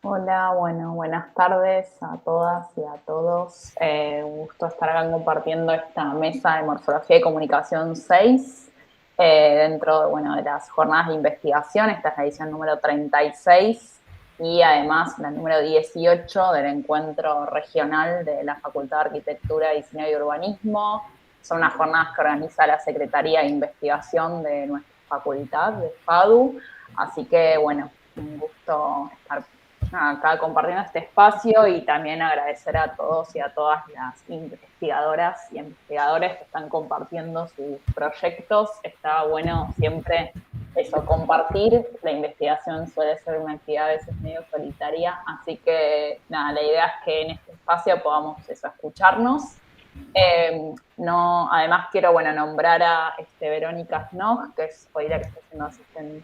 Hola, bueno, buenas tardes a todas y a todos. Un gusto estar acá compartiendo esta mesa de Morfología y Comunicación 6 dentro de, bueno, de las jornadas de investigación. Esta es la edición número 36 y además la número 18 del encuentro regional de la Facultad de Arquitectura, Diseño y Urbanismo. Son unas jornadas que organiza la Secretaría de Investigación de nuestra facultad, de FADU. Así que, bueno, un gusto estar acá compartiendo este espacio y también agradecer a todos y a todas las investigadoras y investigadores que están compartiendo sus proyectos. Está bueno siempre eso, compartir. La investigación suele ser una actividad a veces medio solitaria, así que nada, la idea es que en este espacio podamos eso, escucharnos. No, además quiero, bueno, nombrar a Verónica Snog, que es hoy la que está haciendo asistencia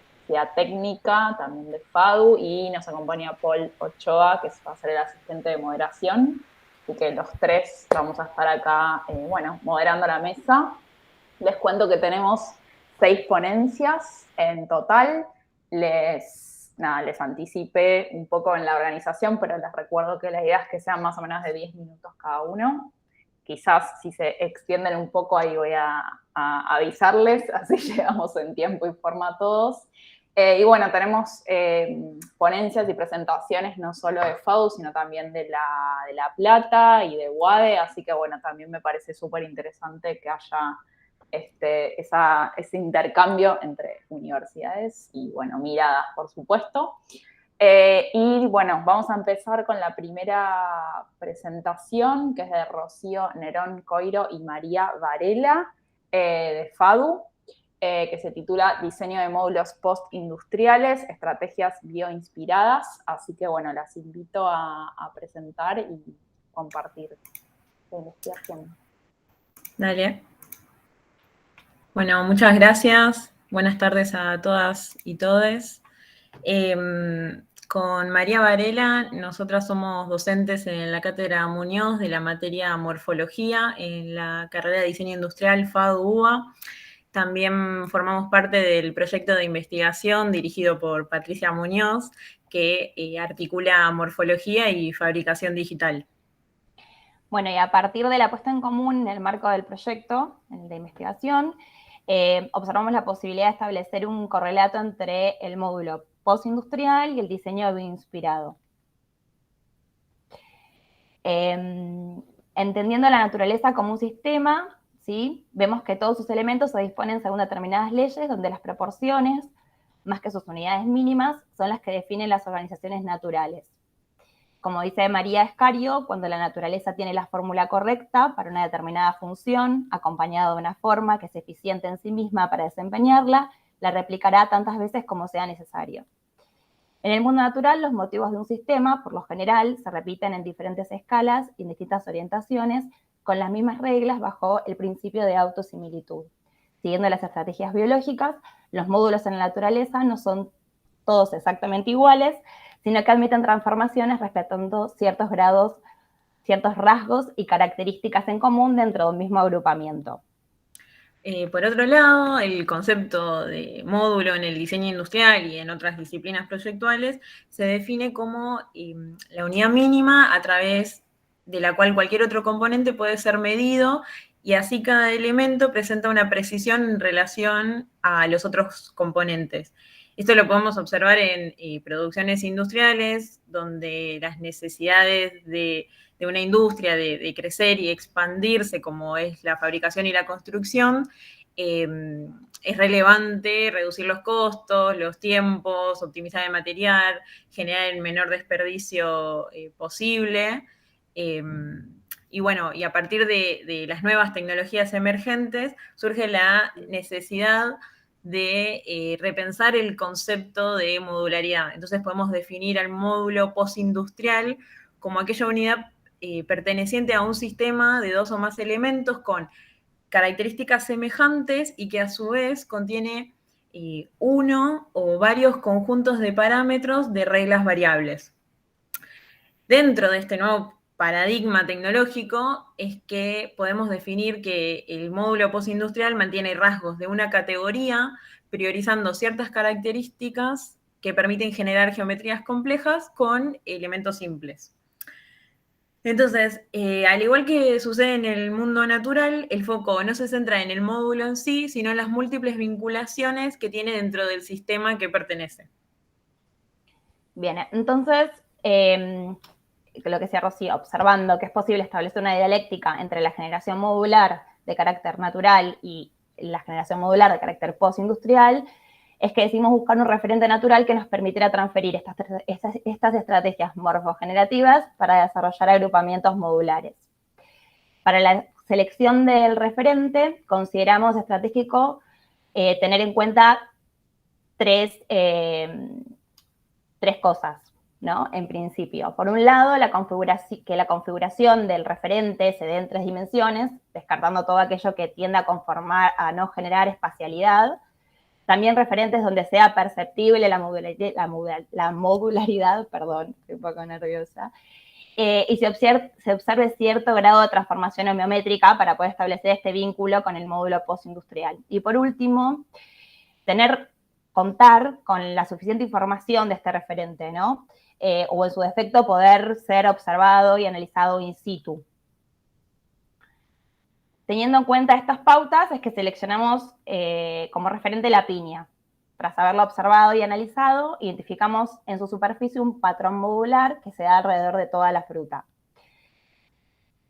técnica, también de FADU, y nos acompaña Paul Ochoa, que va a ser el asistente de moderación, y que los tres vamos a estar acá, bueno, moderando la mesa. Les cuento que tenemos 6 ponencias en total. Les anticipé un poco en la organización, pero les recuerdo que la idea es que sean más o menos de 10 minutos cada uno. Quizás si se extienden un poco ahí voy a avisarles, así llegamos en tiempo y forma a todos. Y bueno, tenemos ponencias y presentaciones no solo de FADU, sino también de la Plata y de UADE, así que bueno, también me parece súper interesante que haya ese intercambio entre universidades y, bueno, miradas, por supuesto. Y bueno, vamos a empezar con la primera presentación, que es de Rocío Nerón Coiro y María Varela, de FADU, que se titula Diseño de módulos postindustriales, estrategias bioinspiradas. Así que bueno, las invito a presentar y compartir su investigación. Dale. Bueno, muchas gracias. Buenas tardes a todas y todes. Con María Varela, nosotras somos docentes en la Cátedra Muñoz de la materia Morfología en la carrera de Diseño Industrial FADU-UBA. También formamos parte del proyecto de investigación dirigido por Patricia Muñoz, que articula morfología y fabricación digital. Bueno, y a partir de la puesta en común en el marco del proyecto de investigación, observamos la posibilidad de establecer un correlato entre el módulo postindustrial y el diseño bioinspirado. Entendiendo la naturaleza como un sistema, ¿sí? Vemos que todos sus elementos se disponen según determinadas leyes, donde las proporciones, más que sus unidades mínimas, son las que definen las organizaciones naturales. Como dice María Escario, cuando la naturaleza tiene la fórmula correcta para una determinada función, acompañada de una forma que es eficiente en sí misma para desempeñarla, la replicará tantas veces como sea necesario. En el mundo natural, los motivos de un sistema, por lo general, se repiten en diferentes escalas y en distintas orientaciones, con las mismas reglas bajo el principio de autosimilitud. Siguiendo las estrategias biológicas, los módulos en la naturaleza no son todos exactamente iguales, sino que admiten transformaciones respetando ciertos grados, ciertos rasgos y características en común dentro de un mismo agrupamiento. Por otro lado, el concepto de módulo en el diseño industrial y en otras disciplinas proyectuales se define como la unidad mínima a través de la cual cualquier otro componente puede ser medido y así cada elemento presenta una precisión en relación a los otros componentes. Esto lo podemos observar en producciones industriales, donde las necesidades de una industria de crecer y expandirse, como es la fabricación y la construcción, es relevante reducir los costos, los tiempos, optimizar el material, generar el menor desperdicio posible. Y bueno, y a partir de las nuevas tecnologías emergentes surge la necesidad de repensar el concepto de modularidad. Entonces podemos definir al módulo postindustrial como aquella unidad perteneciente a un sistema de 2 o más elementos con características semejantes y que a su vez contiene uno o varios conjuntos de parámetros de reglas variables. Dentro de este nuevo paradigma tecnológico es que podemos definir que el módulo postindustrial mantiene rasgos de una categoría, priorizando ciertas características que permiten generar geometrías complejas con elementos simples. Entonces, al igual que sucede en el mundo natural, el foco no se centra en el módulo en sí, sino en las múltiples vinculaciones que tiene dentro del sistema que pertenece. Bien, entonces, lo que decía Rocío, observando que es posible establecer una dialéctica entre la generación modular de carácter natural y la generación modular de carácter postindustrial, es que decidimos buscar un referente natural que nos permitiera transferir estas estrategias morfogenerativas para desarrollar agrupamientos modulares. Para la selección del referente, consideramos estratégico tener en cuenta tres cosas, ¿no? En principio. Por un lado, que la configuración del referente se dé en 3 dimensiones, descartando todo aquello que tienda a no generar espacialidad. También referentes donde sea perceptible la modularidad, perdón, estoy un poco nerviosa, y se observe cierto grado de transformación homeométrica para poder establecer este vínculo con el módulo postindustrial. Y por último, contar con la suficiente información de este referente, ¿no? O en su defecto poder ser observado y analizado in situ. Teniendo en cuenta estas pautas es que seleccionamos como referente la piña. Tras haberla observado y analizado, identificamos en su superficie un patrón modular que se da alrededor de toda la fruta.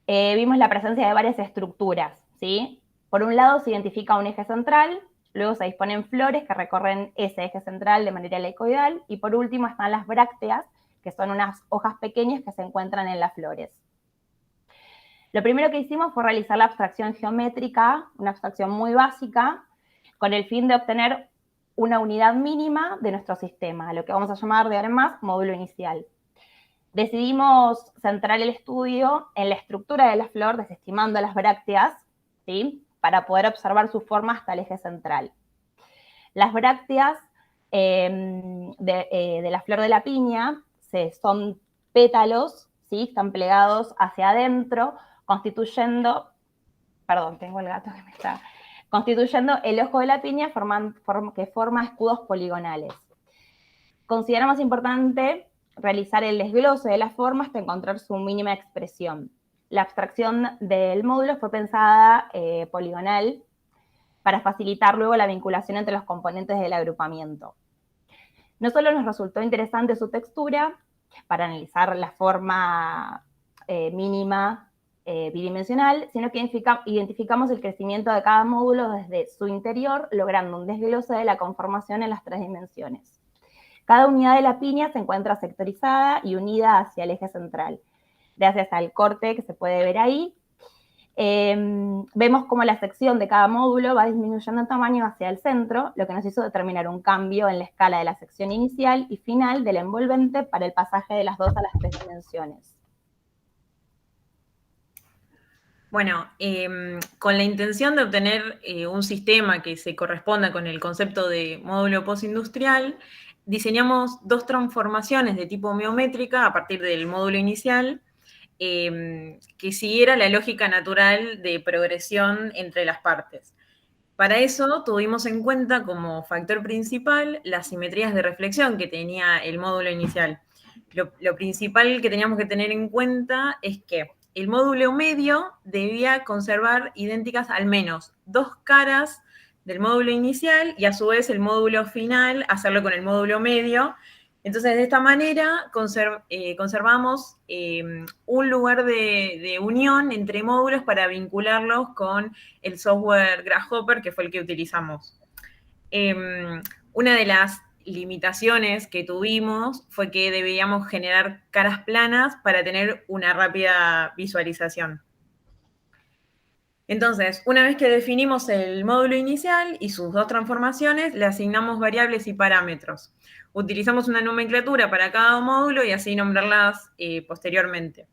Vimos la presencia de varias estructuras, ¿sí? Por un lado se identifica un eje central, luego se disponen flores que recorren ese eje central de manera helicoidal, y por último están las brácteas, que son unas hojas pequeñas que se encuentran en las flores. Lo primero que hicimos fue realizar la abstracción geométrica, una abstracción muy básica, con el fin de obtener una unidad mínima de nuestro sistema, lo que vamos a llamar de ahora en más módulo inicial. Decidimos centrar el estudio en la estructura de la flor, desestimando las brácteas, ¿sí? Para poder observar su forma hasta el eje central. Las brácteas de la flor de la piña son pétalos, ¿sí? Están plegados hacia adentro, constituyendo el ojo de la piña que forma escudos poligonales. Consideramos importante realizar el desglose de la forma hasta encontrar su mínima expresión. La abstracción del módulo fue pensada poligonal para facilitar luego la vinculación entre los componentes del agrupamiento. No solo nos resultó interesante su textura para analizar la forma mínima bidimensional, sino que identificamos el crecimiento de cada módulo desde su interior, logrando un desglose de la conformación en las 3 dimensiones. Cada unidad de la piña se encuentra sectorizada y unida hacia el eje central. Gracias al corte que se puede ver ahí, vemos cómo la sección de cada módulo va disminuyendo en tamaño hacia el centro, lo que nos hizo determinar un cambio en la escala de la sección inicial y final del envolvente para el pasaje de las 2 a las 3 dimensiones. Bueno, con la intención de obtener un sistema que se corresponda con el concepto de módulo postindustrial, diseñamos 2 transformaciones de tipo homeométrica a partir del módulo inicial, que siguiera la lógica natural de progresión entre las partes. Para eso tuvimos en cuenta como factor principal las simetrías de reflexión que tenía el módulo inicial. Lo principal que teníamos que tener en cuenta es que el módulo medio debía conservar idénticas al menos 2 caras del módulo inicial y a su vez el módulo final hacerlo con el módulo medio. Entonces, de esta manera conservamos un lugar de unión entre módulos para vincularlos con el software Grasshopper, que fue el que utilizamos. Una de las limitaciones que tuvimos fue que debíamos generar caras planas para tener una rápida visualización. Entonces, una vez que definimos el módulo inicial y sus 2 transformaciones, le asignamos variables y parámetros. Utilizamos una nomenclatura para cada módulo y así nombrarlas posteriormente.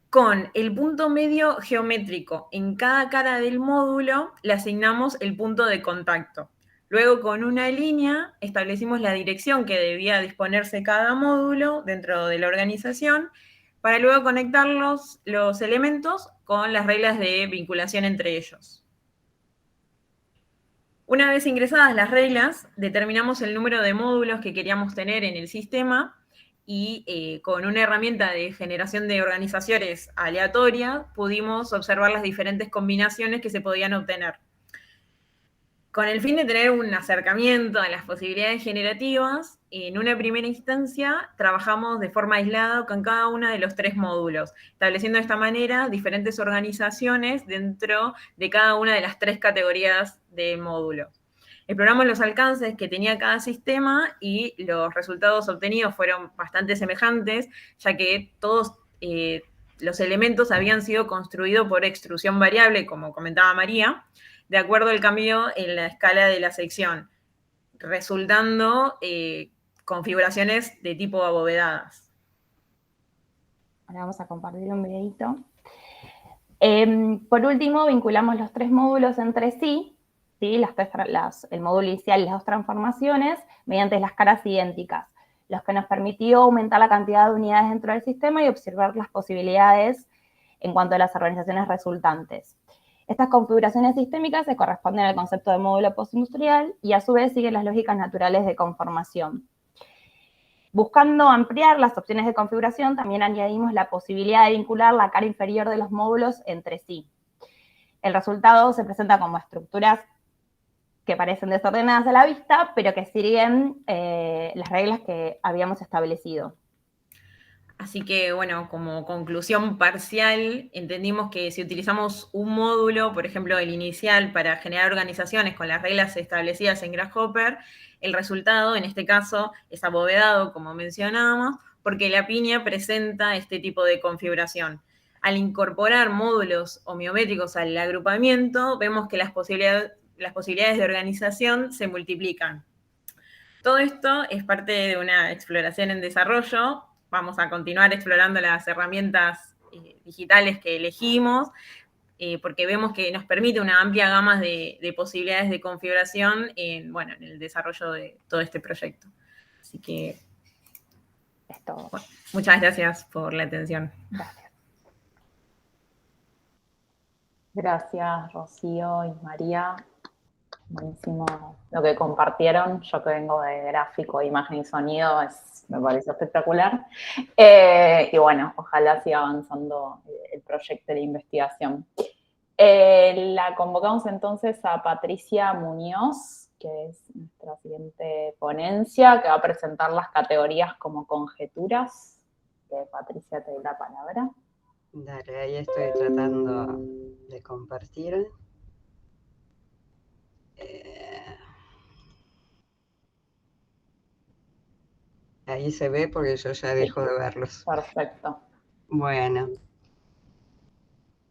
Con el punto medio geométrico en cada cara del módulo, le asignamos el punto de contacto. Luego, con una línea, establecimos la dirección que debía disponerse cada módulo dentro de la organización para luego conectar los elementos con las reglas de vinculación entre ellos. Una vez ingresadas las reglas, determinamos el número de módulos que queríamos tener en el sistema y con una herramienta de generación de organizaciones aleatoria pudimos observar las diferentes combinaciones que se podían obtener. Con el fin de tener un acercamiento a las posibilidades generativas, en una primera instancia trabajamos de forma aislada con cada uno de los 3 módulos, estableciendo de esta manera diferentes organizaciones dentro de cada una de las 3 categorías de módulo. Exploramos los alcances que tenía cada sistema y los resultados obtenidos fueron bastante semejantes, ya que todos los elementos habían sido construidos por extrusión variable, como comentaba María, de acuerdo al cambio en la escala de la sección, resultando configuraciones de tipo abovedadas. Ahora vamos a compartir un videito. Por último, vinculamos los 3 módulos entre sí, ¿sí? El módulo inicial y las 2 transformaciones, mediante las caras idénticas, lo que nos permitió aumentar la cantidad de unidades dentro del sistema y observar las posibilidades en cuanto a las organizaciones resultantes. Estas configuraciones sistémicas se corresponden al concepto de módulo postindustrial y a su vez siguen las lógicas naturales de conformación. Buscando ampliar las opciones de configuración, también añadimos la posibilidad de vincular la cara inferior de los módulos entre sí. El resultado se presenta como estructuras que parecen desordenadas a la vista, pero que siguen las reglas que habíamos establecido. Así que, bueno, como conclusión parcial, entendimos que si utilizamos un módulo, por ejemplo, el inicial, para generar organizaciones con las reglas establecidas en Grasshopper, el resultado, en este caso, es abovedado, como mencionábamos, porque la piña presenta este tipo de configuración. Al incorporar módulos homeométricos al agrupamiento, vemos que las posibilidades de organización se multiplican. Todo esto es parte de una exploración en desarrollo. Vamos a continuar explorando las herramientas digitales que elegimos, porque vemos que nos permite una amplia gama de posibilidades de configuración en el desarrollo de todo este proyecto. Así que es todo. Bueno, muchas gracias por la atención. Gracias. Gracias, Rocío y María. Buenísimo lo que compartieron. Yo que vengo de gráfico, imagen y sonido, me parece espectacular. Y bueno, ojalá siga avanzando el proyecto de investigación. La convocamos entonces a Patricia Muñoz, que es nuestra siguiente ponencia, que va a presentar las categorías como conjeturas. Patricia, te doy la palabra. Dale, ahí estoy tratando de compartir. Ahí se ve porque yo ya dejo de verlos. Perfecto. Bueno,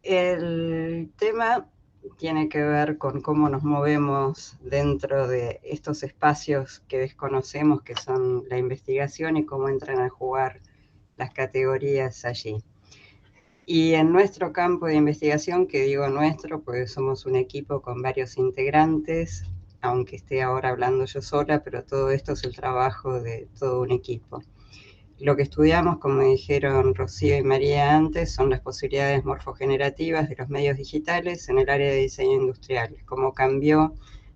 el tema tiene que ver con cómo nos movemos dentro de estos espacios que desconocemos, que son la investigación, y cómo entran a jugar las categorías allí. Y en nuestro campo de investigación, que digo nuestro, pues somos un equipo con varios integrantes, aunque esté ahora hablando yo sola, pero todo esto es el trabajo de todo un equipo. Lo que estudiamos, como dijeron Rocío y María antes, son las posibilidades morfogenerativas de los medios digitales en el área de diseño industrial, cómo cambió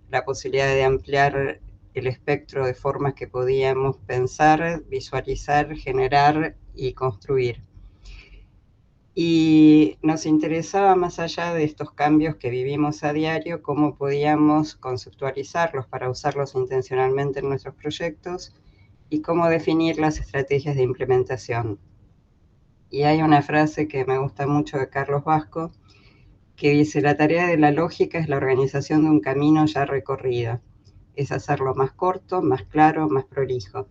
la posibilidad de ampliar el espectro de formas que podíamos pensar, visualizar, generar y construir. Y nos interesaba, más allá de estos cambios que vivimos a diario, cómo podíamos conceptualizarlos para usarlos intencionalmente en nuestros proyectos y cómo definir las estrategias de implementación. Y hay una frase que me gusta mucho de Carlos Vasco, que dice: la tarea de la lógica es la organización de un camino ya recorrido. Es hacerlo más corto, más claro, más prolijo,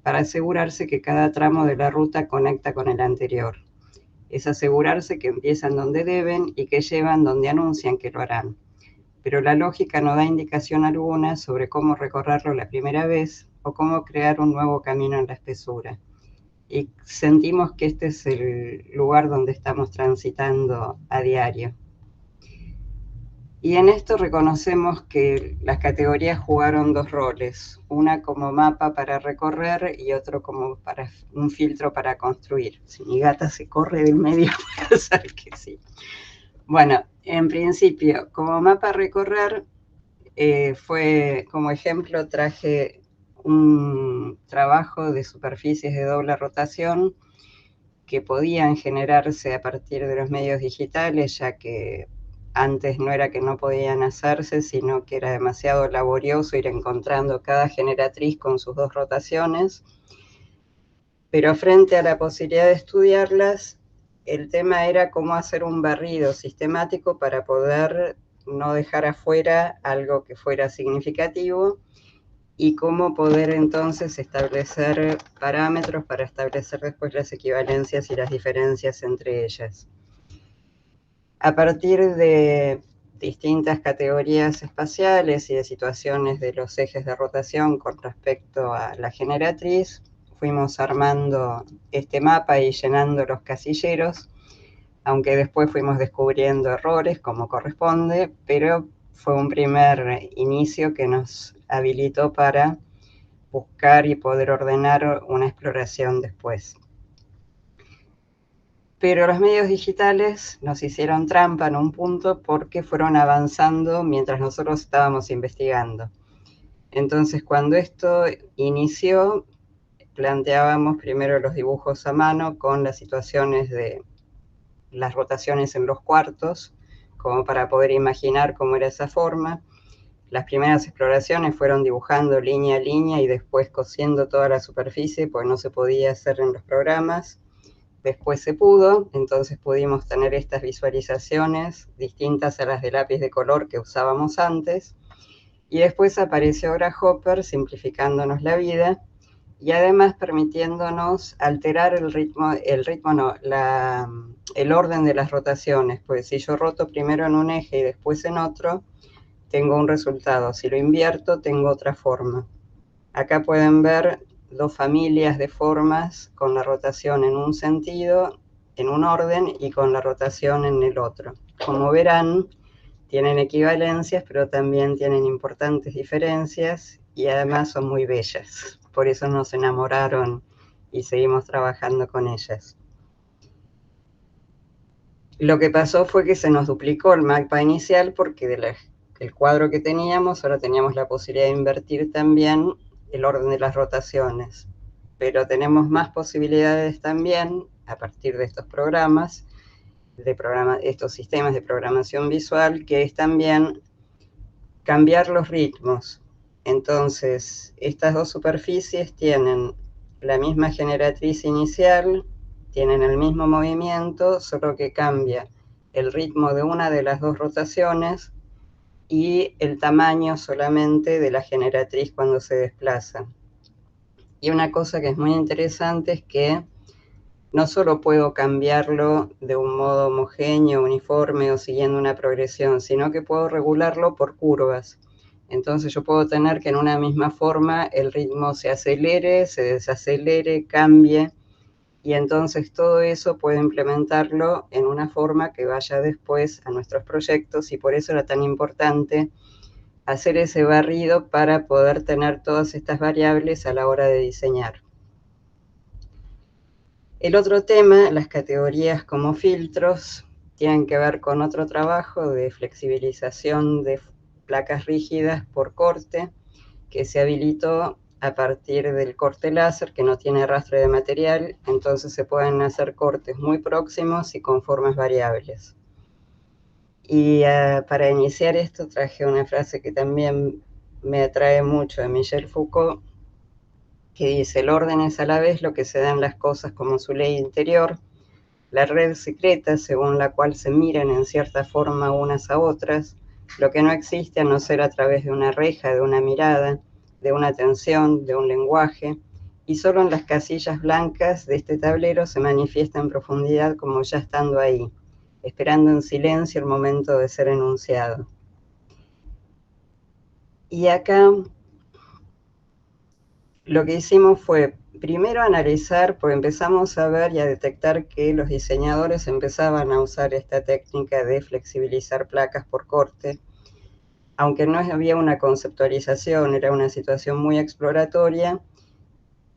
para asegurarse que cada tramo de la ruta conecta con el anterior. Es asegurarse que empiezan donde deben y que llevan donde anuncian que lo harán. Pero la lógica no da indicación alguna sobre cómo recorrerlo la primera vez o cómo crear un nuevo camino en la espesura. Y sentimos que este es el lugar donde estamos transitando a diario. Y en esto reconocemos que las categorías jugaron 2 roles, una como mapa para recorrer y otro como para un filtro para construir. Si mi gata se corre del medio, puede ser que sí. Bueno, en principio, como mapa a recorrer, Fue, como ejemplo, traje un trabajo de superficies de doble rotación que podían generarse a partir de los medios digitales, ya que antes no era que no podían hacerse, sino que era demasiado laborioso ir encontrando cada generatriz con sus dos rotaciones. Pero frente a la posibilidad de estudiarlas, el tema era cómo hacer un barrido sistemático para poder no dejar afuera algo que fuera significativo y cómo poder entonces establecer parámetros para establecer después las equivalencias y las diferencias entre ellas. A partir de distintas categorías espaciales y de situaciones de los ejes de rotación con respecto a la generatriz, fuimos armando este mapa y llenando los casilleros, aunque después fuimos descubriendo errores como corresponde, pero fue un primer inicio que nos habilitó para buscar y poder ordenar una exploración después. Pero los medios digitales nos hicieron trampa en un punto porque fueron avanzando mientras nosotros estábamos investigando. Entonces, cuando esto inició, planteábamos primero los dibujos a mano con las situaciones de las rotaciones en los cuartos, como para poder imaginar cómo era esa forma. Las primeras exploraciones fueron dibujando línea a línea y después cosiendo toda la superficie, porque no se podía hacer en los programas. Después se pudo, entonces pudimos tener estas visualizaciones distintas a las de lápiz de color que usábamos antes. Y después apareció Grasshopper simplificándonos la vida y además permitiéndonos alterar el orden de las rotaciones, pues si yo roto primero en un eje y después en otro, tengo un resultado. Si lo invierto, tengo otra forma. Acá pueden ver dos familias de formas con la rotación en un sentido, en un orden, y con la rotación en el otro. Como verán, tienen equivalencias, pero también tienen importantes diferencias y además son muy bellas. Por eso nos enamoraron y seguimos trabajando con ellas. Lo que pasó fue que se nos duplicó el mapa inicial porque del cuadro que teníamos, ahora teníamos la posibilidad de invertir también el orden de las rotaciones. Pero tenemos más posibilidades también, a partir de estos programas, estos sistemas de programación visual, que es también cambiar los ritmos. Entonces, estas dos superficies tienen la misma generatriz inicial, tienen el mismo movimiento, solo que cambia el ritmo de una de las dos rotaciones y el tamaño solamente de la generatriz cuando se desplaza. Y una cosa que es muy interesante es que no solo puedo cambiarlo de un modo homogéneo, uniforme o siguiendo una progresión, sino que puedo regularlo por curvas. Entonces yo puedo tener que en una misma forma el ritmo se acelere, se desacelere, cambie, y entonces todo eso puedo implementarlo en una forma que vaya después a nuestros proyectos, y por eso era tan importante hacer ese barrido para poder tener todas estas variables a la hora de diseñar. El otro tema, las categorías como filtros, tienen que ver con otro trabajo de flexibilización de placas rígidas por corte que se habilitó a partir del corte láser, que no tiene arrastre de material, entonces se pueden hacer cortes muy próximos y con formas variables. Y para iniciar esto traje una frase que también me atrae mucho de Michel Foucault, que dice: el orden es a la vez lo que se da en las cosas como su ley interior, la red secreta según la cual se miran en cierta forma unas a otras, lo que no existe a no ser a través de una reja, de una mirada, de una atención, de un lenguaje, y solo en las casillas blancas de este tablero se manifiesta en profundidad como ya estando ahí, esperando en silencio el momento de ser enunciado. Y acá lo que hicimos fue primero analizar, porque empezamos a ver y a detectar que los diseñadores empezaban a usar esta técnica de flexibilizar placas por corte, aunque no había una conceptualización, era una situación muy exploratoria,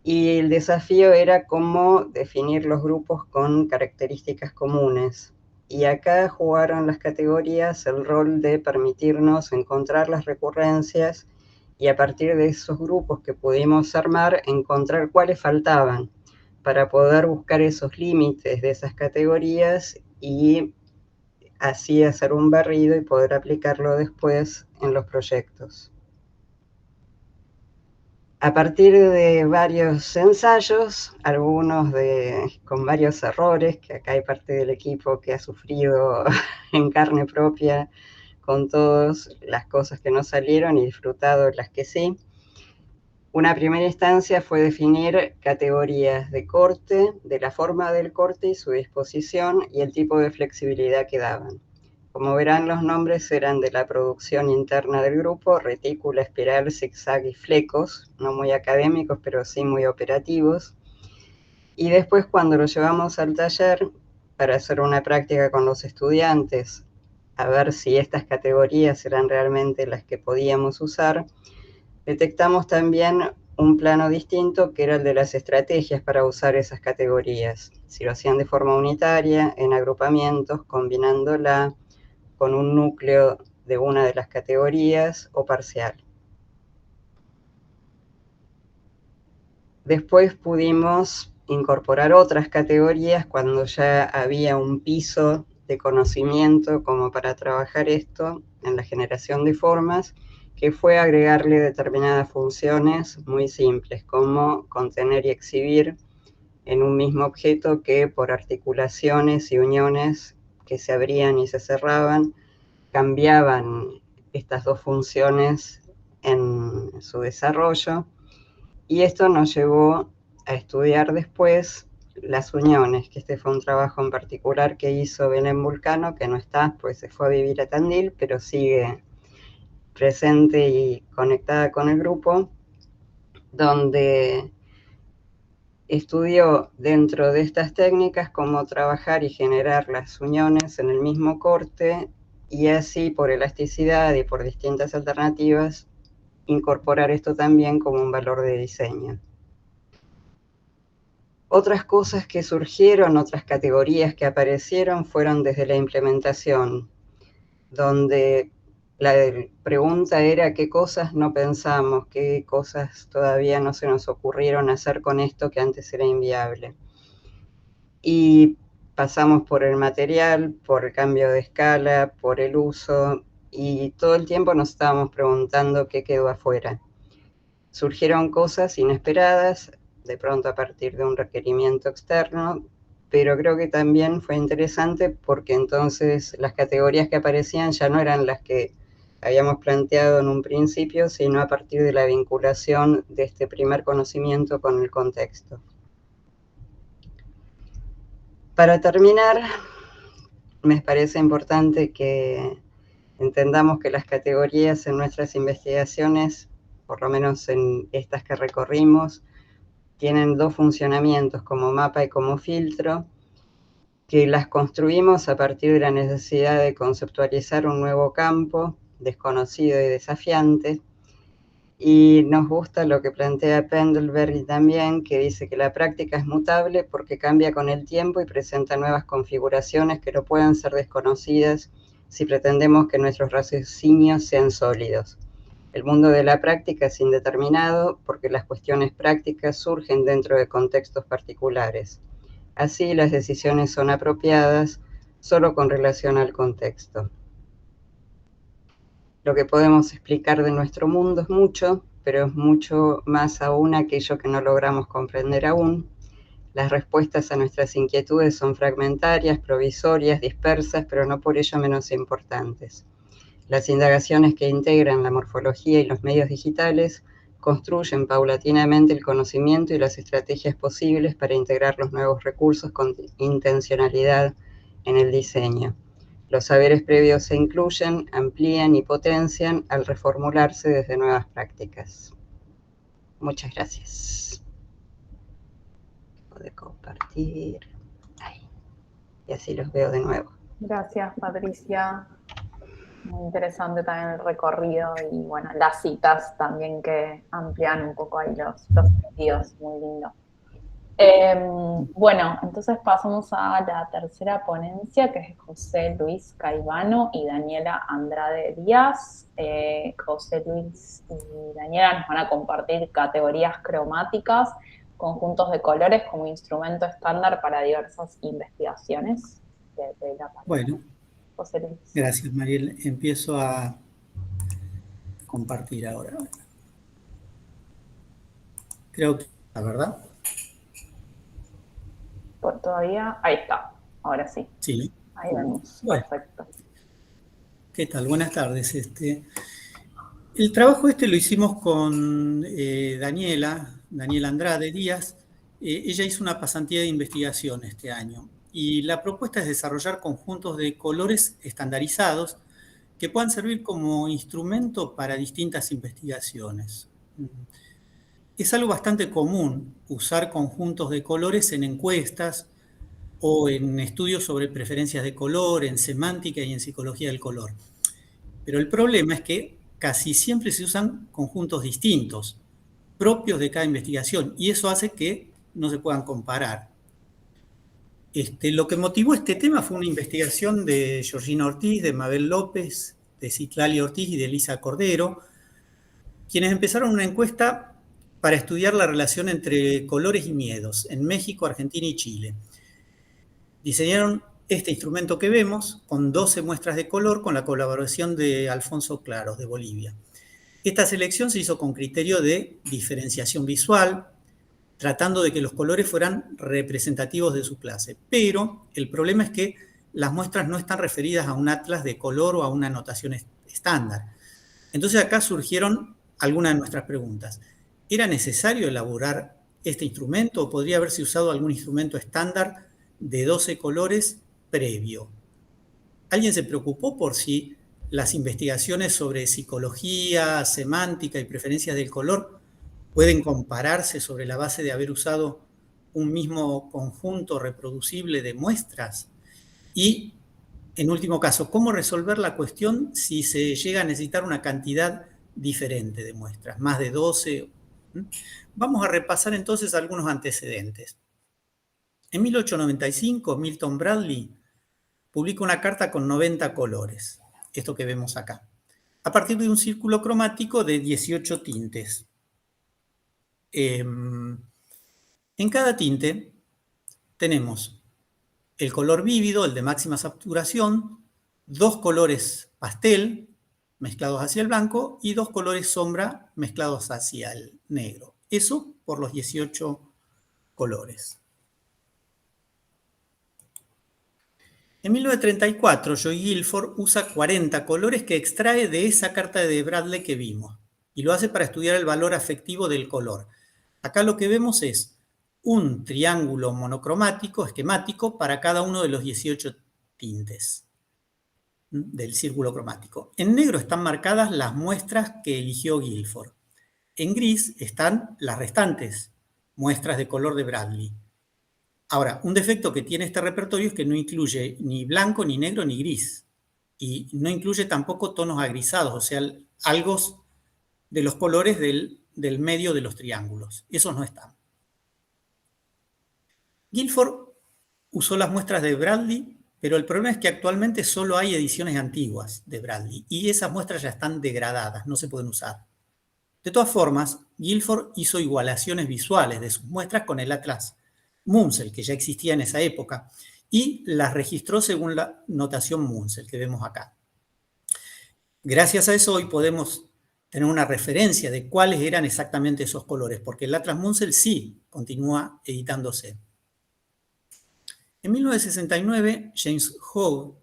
y el desafío era cómo definir los grupos con características comunes. y acá jugaron las categorías el rol de permitirnos encontrar las recurrencias y a partir de esos grupos que pudimos armar, encontrar cuáles faltaban para poder buscar esos límites de esas categorías y así hacer un barrido y poder aplicarlo después en los proyectos. A partir de varios ensayos, algunos con varios errores, que acá hay parte del equipo que ha sufrido en carne propia con todas las cosas que no salieron y disfrutado las que sí. Una primera instancia fue definir categorías de corte, de la forma del corte y su disposición y el tipo de flexibilidad que daban. Como verán, los nombres eran de la producción interna del grupo: retícula, espiral, zigzag y flecos, no muy académicos, pero sí muy operativos. Y después, cuando lo llevamos al taller para hacer una práctica con los estudiantes, a ver si estas categorías eran realmente las que podíamos usar, detectamos también un plano distinto, que era el de las estrategias para usar esas categorías. Si lo hacían de forma unitaria, en agrupamientos, combinándola con un núcleo de una de las categorías o parcial. Después pudimos incorporar otras categorías cuando ya había un piso de conocimiento como para trabajar esto en la generación de formas, que fue agregarle determinadas funciones muy simples, como contener y exhibir en un mismo objeto que por articulaciones y uniones que se abrían y se cerraban, cambiaban estas dos funciones en su desarrollo, y esto nos llevó a estudiar después las uniones, que este fue un trabajo en particular que hizo Belén Vulcano, que no está, pues se fue a vivir a Tandil, pero sigue presente y conectada con el grupo, donde estudió dentro de estas técnicas cómo trabajar y generar las uniones en el mismo corte, y así por elasticidad y por distintas alternativas incorporar esto también como un valor de diseño. Otras cosas que surgieron, otras categorías que aparecieron, fueron desde la implementación, donde la pregunta era qué cosas no pensamos, qué cosas todavía no se nos ocurrieron hacer con esto que antes era inviable. Y pasamos por el material, por el cambio de escala, por el uso, y todo el tiempo nos estábamos preguntando qué quedó afuera. Surgieron cosas inesperadas, de pronto a partir de un requerimiento externo, pero creo que también fue interesante porque entonces las categorías que aparecían ya no eran las que habíamos planteado en un principio, sino a partir de la vinculación de este primer conocimiento con el contexto. Para terminar, me parece importante que entendamos que las categorías en nuestras investigaciones, por lo menos en estas que recorrimos, tienen dos funcionamientos, como mapa y como filtro, que las construimos a partir de la necesidad de conceptualizar un nuevo campo desconocido y desafiante. Y nos gusta lo que plantea Pendelberg también, que dice que la práctica es mutable porque cambia con el tiempo y presenta nuevas configuraciones que no puedan ser desconocidas si pretendemos que nuestros raciocinios sean sólidos. El mundo de la práctica es indeterminado porque las cuestiones prácticas surgen dentro de contextos particulares. Así, las decisiones son apropiadas solo con relación al contexto. Lo que podemos explicar de nuestro mundo es mucho, pero es mucho más aún aquello que no logramos comprender aún. Las respuestas a nuestras inquietudes son fragmentarias, provisorias, dispersas, pero no por ello menos importantes. Las indagaciones que integran la morfología y los medios digitales construyen paulatinamente el conocimiento y las estrategias posibles para integrar los nuevos recursos con intencionalidad en el diseño. Los saberes previos se incluyen, amplían y potencian al reformularse desde nuevas prácticas. Muchas gracias. Puedo compartir. Ahí. Y así los veo de nuevo. Gracias, Patricia. Muy interesante también el recorrido y bueno, las citas también que amplían un poco ahí los sentidos. Muy lindo. Bueno, entonces pasamos a la tercera ponencia, que es José Luis Caivano y Daniela Andrade Díaz. José Luis y Daniela nos van a compartir categorías cromáticas, conjuntos de colores como instrumento estándar para diversas investigaciones. De la palabra. Bueno, José Luis. Gracias, Mariel. Empiezo a compartir ahora. Creo que la verdad. Por todavía, ahí está, ahora sí. Sí. Ahí vemos, bueno, perfecto. ¿Qué tal? Buenas tardes. El trabajo lo hicimos con Daniela Andrade Díaz. Ella hizo una pasantía de investigación este año y la propuesta es desarrollar conjuntos de colores estandarizados que puedan servir como instrumento para distintas investigaciones. Es algo bastante común usar conjuntos de colores en encuestas o en estudios sobre preferencias de color, en semántica y en psicología del color. Pero el problema es que casi siempre se usan conjuntos distintos, propios de cada investigación, y eso hace que no se puedan comparar. Lo que motivó este tema fue una investigación de Georgina Ortiz, de Mabel López, de Citlali Ortiz y de Elisa Cordero, quienes empezaron una encuesta para estudiar la relación entre colores y miedos en México, Argentina y Chile. Diseñaron este instrumento que vemos con 12 muestras de color con la colaboración de Alfonso Claros, de Bolivia. Esta selección se hizo con criterio de diferenciación visual, tratando de que los colores fueran representativos de su clase. Pero el problema es que las muestras no están referidas a un atlas de color o a una notación estándar. Entonces acá surgieron algunas de nuestras preguntas. ¿Era necesario elaborar este instrumento o podría haberse usado algún instrumento estándar de 12 colores previo? ¿Alguien se preocupó por si las investigaciones sobre psicología, semántica y preferencias del color pueden compararse sobre la base de haber usado un mismo conjunto reproducible de muestras? Y, en último caso, ¿cómo resolver la cuestión si se llega a necesitar una cantidad diferente de muestras, más de 12? Vamos a repasar entonces algunos antecedentes. En 1895, Milton Bradley publica una carta con 90 colores, esto que vemos acá, a partir de un círculo cromático de 18 tintes. En cada tinte tenemos el color vívido, el de máxima saturación, 2 colores pastel mezclados hacia el blanco y 2 colores sombra mezclados hacia el negro. Eso por los 18 colores. En 1934, Joy Guilford usa 40 colores que extrae de esa carta de Bradley que vimos y lo hace para estudiar el valor afectivo del color. Acá lo que vemos es un triángulo monocromático, esquemático, para cada uno de los 18 tintes del círculo cromático. En negro están marcadas las muestras que eligió Guilford. En gris están las restantes muestras de color de Bradley. Ahora, un defecto que tiene este repertorio es que no incluye ni blanco, ni negro, ni gris. Y no incluye tampoco tonos agrisados, o sea, algo de los colores del medio de los triángulos. Esos no están. Guilford usó las muestras de Bradley, pero el problema es que actualmente solo hay ediciones antiguas de Bradley y esas muestras ya están degradadas, no se pueden usar. De todas formas, Guilford hizo igualaciones visuales de sus muestras con el atlas Munsell, que ya existía en esa época, y las registró según la notación Munsell que vemos acá. Gracias a eso hoy podemos tener una referencia de cuáles eran exactamente esos colores, porque el atlas Munsell sí continúa editándose. En 1969, James Hogue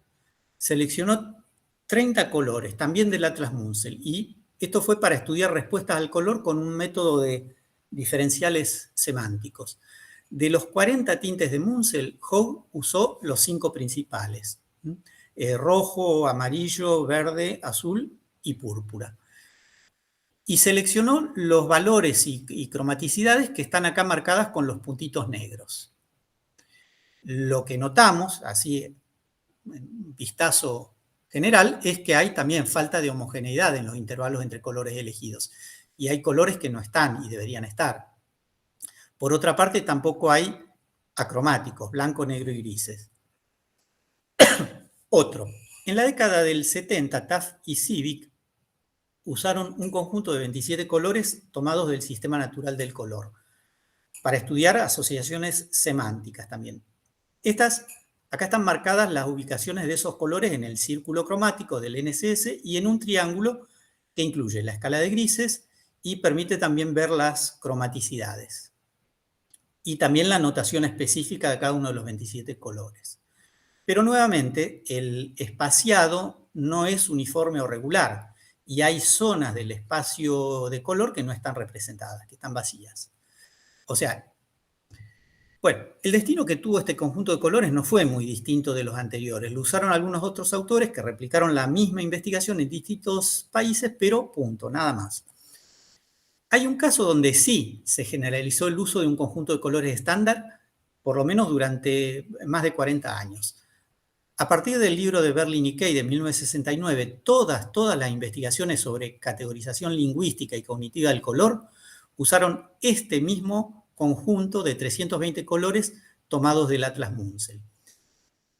seleccionó 30 colores, también del atlas Munsell, y esto fue para estudiar respuestas al color con un método de diferenciales semánticos. De los 40 tintes de Munsell, Hogue usó los 5 principales: rojo, amarillo, verde, azul y púrpura. Y seleccionó los valores y cromaticidades que están acá marcadas con los puntitos negros. Lo que notamos, así en vistazo general, es que hay también falta de homogeneidad en los intervalos entre colores elegidos. Y hay colores que no están y deberían estar. Por otra parte, tampoco hay acromáticos, blanco, negro y grises. Otro. En la década del 70, TAF y Civic usaron un conjunto de 27 colores tomados del sistema natural del color para estudiar asociaciones semánticas también. Acá están marcadas las ubicaciones de esos colores en el círculo cromático del NCS y en un triángulo que incluye la escala de grises y permite también ver las cromaticidades. Y también la notación específica de cada uno de los 27 colores. Pero nuevamente, el espaciado no es uniforme o regular y hay zonas del espacio de color que no están representadas, que están vacías. O sea, bueno, el destino que tuvo este conjunto de colores no fue muy distinto de los anteriores. Lo usaron algunos otros autores que replicaron la misma investigación en distintos países, pero punto, nada más. Hay un caso donde sí se generalizó el uso de un conjunto de colores estándar, por lo menos durante más de 40 años. A partir del libro de Berlin y Kay de 1969, todas las investigaciones sobre categorización lingüística y cognitiva del color usaron este mismo conjunto de 320 colores tomados del Atlas Munsell.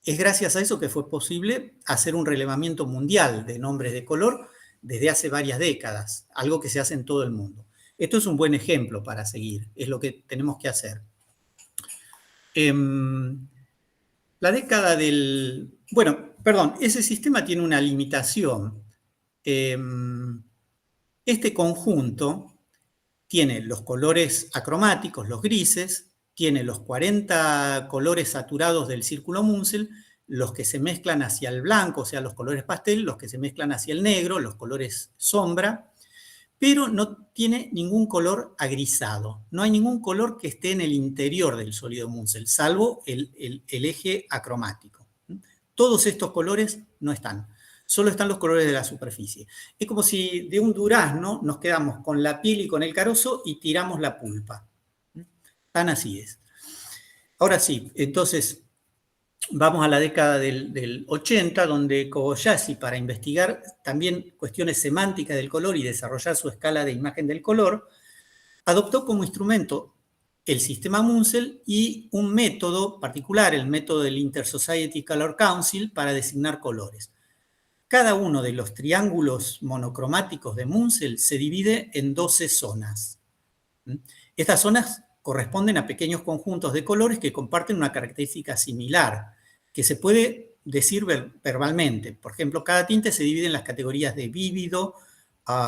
Es gracias a eso que fue posible hacer un relevamiento mundial de nombres de color desde hace varias décadas, algo que se hace en todo el mundo. Esto es un buen ejemplo para seguir, es lo que tenemos que hacer. La década del... Bueno, perdón, ese sistema tiene una limitación. Este conjunto tiene los colores acromáticos, los grises, tiene los 40 colores saturados del círculo Munsell, los que se mezclan hacia el blanco, o sea, los colores pastel, los que se mezclan hacia el negro, los colores sombra, pero no tiene ningún color agrisado. No hay ningún color que esté en el interior del sólido Munsell, salvo el eje acromático. Todos estos colores no están. Solo están los colores de la superficie. Es como si de un durazno nos quedamos con la piel y con el carozo y tiramos la pulpa. Tan así es. Ahora sí, entonces vamos a la década del 80, donde Kobayashi, para investigar también cuestiones semánticas del color y desarrollar su escala de imagen del color, adoptó como instrumento el sistema Munsell y un método particular, el método del Inter-Society Color Council, para designar colores. Cada uno de los triángulos monocromáticos de Munsell se divide en 12 zonas. Estas zonas corresponden a pequeños conjuntos de colores que comparten una característica similar, que se puede decir verbalmente. Por ejemplo, cada tinte se divide en las categorías de vívido,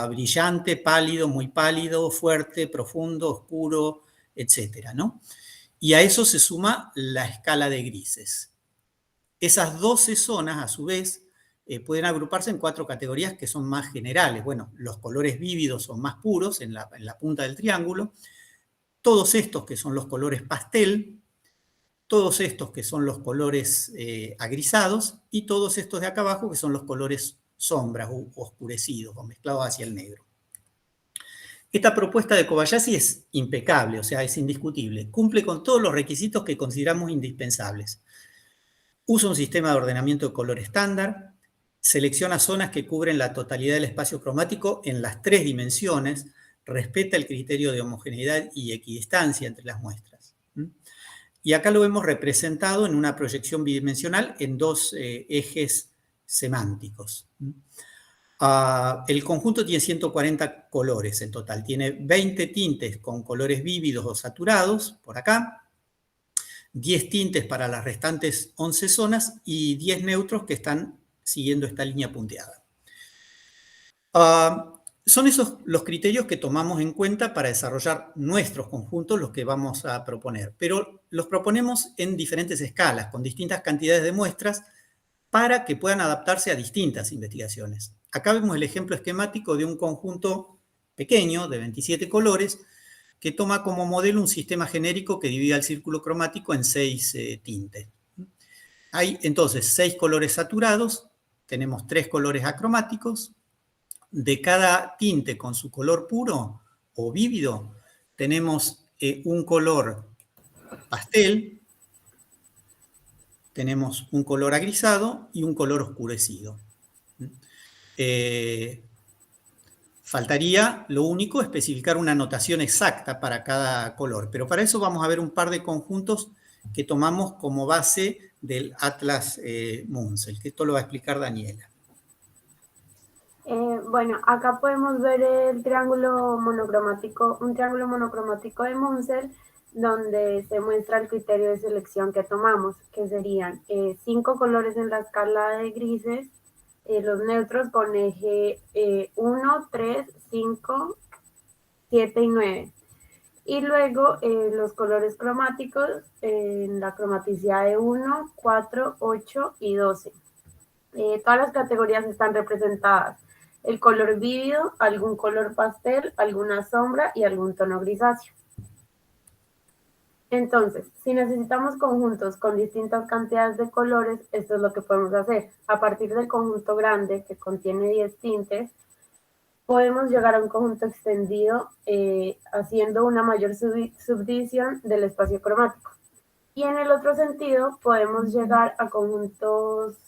brillante, pálido, muy pálido, fuerte, profundo, oscuro, etc., ¿no? Y a eso se suma la escala de grises. Esas 12 zonas, a su vez, pueden agruparse en 4 categorías que son más generales. Bueno, los colores vívidos son más puros en la punta del triángulo. Todos estos que son los colores pastel, todos estos que son los colores agrisados y todos estos de acá abajo que son los colores sombras o oscurecidos o mezclados hacia el negro. Esta propuesta de Kobayashi es impecable, o sea, es indiscutible. Cumple con todos los requisitos que consideramos indispensables. Usa un sistema de ordenamiento de color estándar, selecciona zonas que cubren la totalidad del espacio cromático en las 3 dimensiones, respeta el criterio de homogeneidad y equidistancia entre las muestras. Y acá lo vemos representado en una proyección bidimensional en 2 ejes semánticos. El conjunto tiene 140 colores en total. Tiene 20 tintes con colores vívidos o saturados, por acá, 10 tintes para las restantes 11 zonas y 10 neutros que están siguiendo esta línea punteada. Son esos los criterios que tomamos en cuenta para desarrollar nuestros conjuntos, los que vamos a proponer. Pero los proponemos en diferentes escalas, con distintas cantidades de muestras, para que puedan adaptarse a distintas investigaciones. Acá vemos el ejemplo esquemático de un conjunto pequeño de 27 colores que toma como modelo un sistema genérico que divide el círculo cromático en 6 tintes. Hay entonces 6 colores saturados, tenemos 3 colores acromáticos. De cada tinte con su color puro o vívido, tenemos un color pastel, tenemos un color agrisado y un color oscurecido. Faltaría, lo único, especificar una notación exacta para cada color, pero para eso vamos a ver un par de conjuntos que tomamos como base del Atlas Munsell, que esto lo va a explicar Daniela. Bueno, acá podemos ver el triángulo monocromático, un triángulo monocromático de Munsell, donde se muestra el criterio de selección que tomamos, que serían 5 colores en la escala de grises, los neutros con eje 1, 3, 5, 7 y 9. Y luego los colores cromáticos en la cromaticidad de 1, 4, 8 y 12. Todas las categorías están representadas. El color vívido, algún color pastel, alguna sombra y algún tono grisáceo. Entonces, si necesitamos conjuntos con distintas cantidades de colores, esto es lo que podemos hacer. A partir del conjunto grande, que contiene 10 tintes, podemos llegar a un conjunto extendido haciendo una mayor subdivisión del espacio cromático. Y en el otro sentido, podemos llegar a conjuntos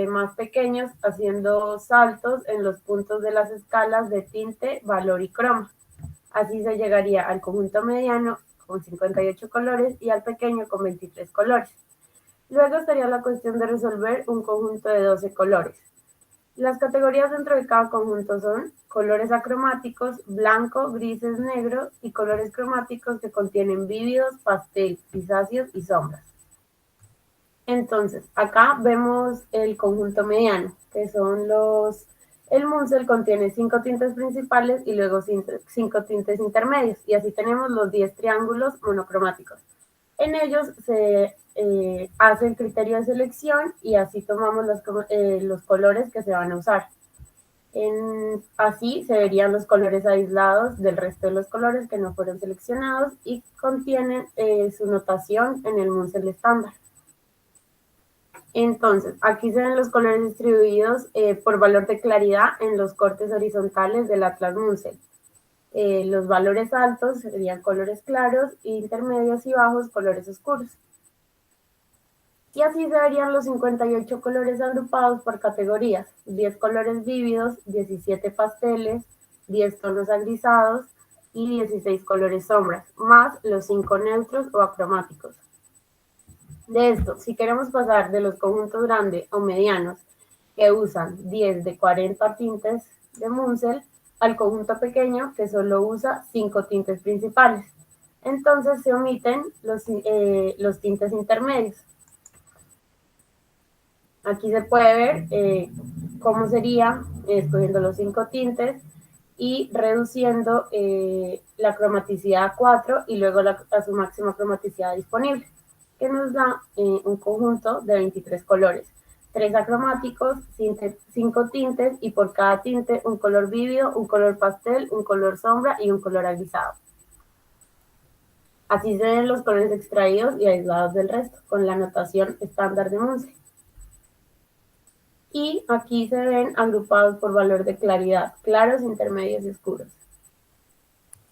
más pequeños haciendo saltos en los puntos de las escalas de tinte, valor y croma. Así se llegaría al conjunto mediano con 58 colores y al pequeño con 23 colores. Luego estaría la cuestión de resolver un conjunto de 12 colores. Las categorías dentro de cada conjunto son colores acromáticos, blanco, grises, negro y colores cromáticos que contienen vívidos, pastel, grisáceos y sombras. Entonces, acá vemos el conjunto mediano, que son el Munsell contiene 5 tintes principales y luego 5 tintes intermedios, y así tenemos los 10 triángulos monocromáticos. En ellos se hace el criterio de selección y así tomamos los colores que se van a usar. Así se verían los colores aislados del resto de los colores que no fueron seleccionados y contienen su notación en el Munsell estándar. Entonces, aquí se ven los colores distribuidos por valor de claridad en los cortes horizontales del Atlas Munsell. Los valores altos serían colores claros, intermedios y bajos colores oscuros. Y así se verían los 58 colores agrupados por categorías: 10 colores vívidos, 17 pasteles, 10 tonos agrisados y 16 colores sombras, más los 5 neutros o acromáticos. De esto, si queremos pasar de los conjuntos grandes o medianos, que usan 10 de 40 tintes de Munsell, al conjunto pequeño, que solo usa 5 tintes principales, entonces se omiten los tintes intermedios. Aquí se puede ver cómo sería escogiendo los 5 tintes y reduciendo la cromaticidad a 4 y luego a su máxima cromaticidad disponible, que nos da un conjunto de 23 colores, 3 acromáticos, 5 tintes y por cada tinte un color vívido, un color pastel, un color sombra y un color agrisado. Así se ven los colores extraídos y aislados del resto, con la notación estándar de Munsell. Y aquí se ven agrupados por valor de claridad, claros, intermedios y oscuros.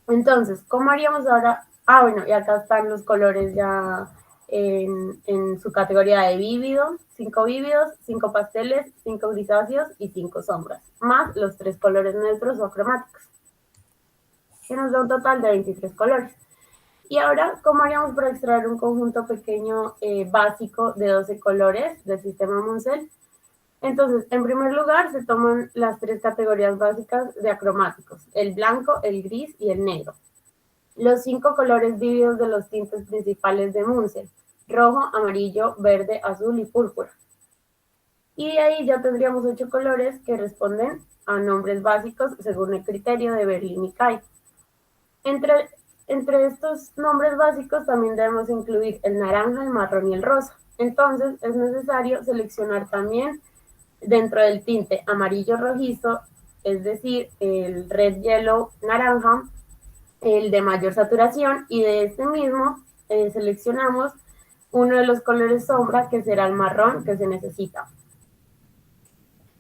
Entonces, ¿cómo haríamos ahora? Bueno, y acá están los colores ya en su categoría de vívido: 5 vívidos, 5 pasteles, 5 grisáceos y 5 sombras, más los 3 colores neutros o cromáticos, que nos da un total de 23 colores. Y ahora, ¿cómo haríamos para extraer un conjunto pequeño básico de 12 colores del sistema Munsell? Entonces, en primer lugar, se toman las 3 categorías básicas de acromáticos: el blanco, el gris y el negro. Los 5 colores vívidos de los tintes principales de Munsell: rojo, amarillo, verde, azul y púrpura. Y de ahí ya tendríamos 8 colores que responden a nombres básicos según el criterio de Berlin y Kay. Entre estos nombres básicos también debemos incluir el naranja, el marrón y el rosa. Entonces es necesario seleccionar también dentro del tinte amarillo rojizo, es decir, el red yellow naranja, el de mayor saturación, y de este mismo seleccionamos uno de los colores sombra, que será el marrón que se necesita.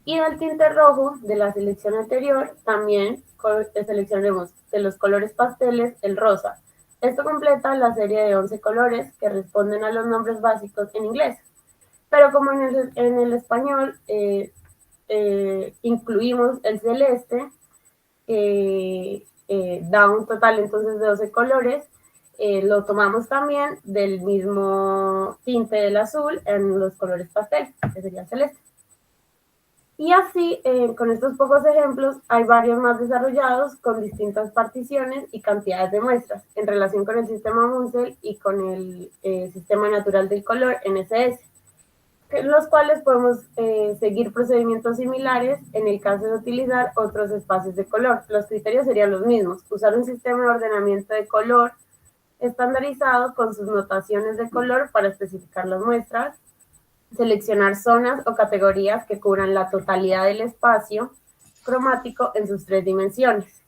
Y del tinte rojo de la selección anterior también seleccionemos de los colores pasteles el rosa. Esto completa la serie de 11 colores que responden a los nombres básicos en inglés. Pero como en el español incluimos el celeste, da un total entonces de 12 colores. Lo tomamos también del mismo tinte del azul en los colores pastel, que sería el celeste. Y así, con estos pocos ejemplos, hay varios más desarrollados con distintas particiones y cantidades de muestras en relación con el sistema Munsell y con el sistema natural del color, NSS, en los cuales podemos seguir procedimientos similares en el caso de utilizar otros espacios de color. Los criterios serían los mismos: usar un sistema de ordenamiento de color estandarizado con sus notaciones de color para especificar las muestras, seleccionar zonas o categorías que cubran la totalidad del espacio cromático en sus 3 dimensiones,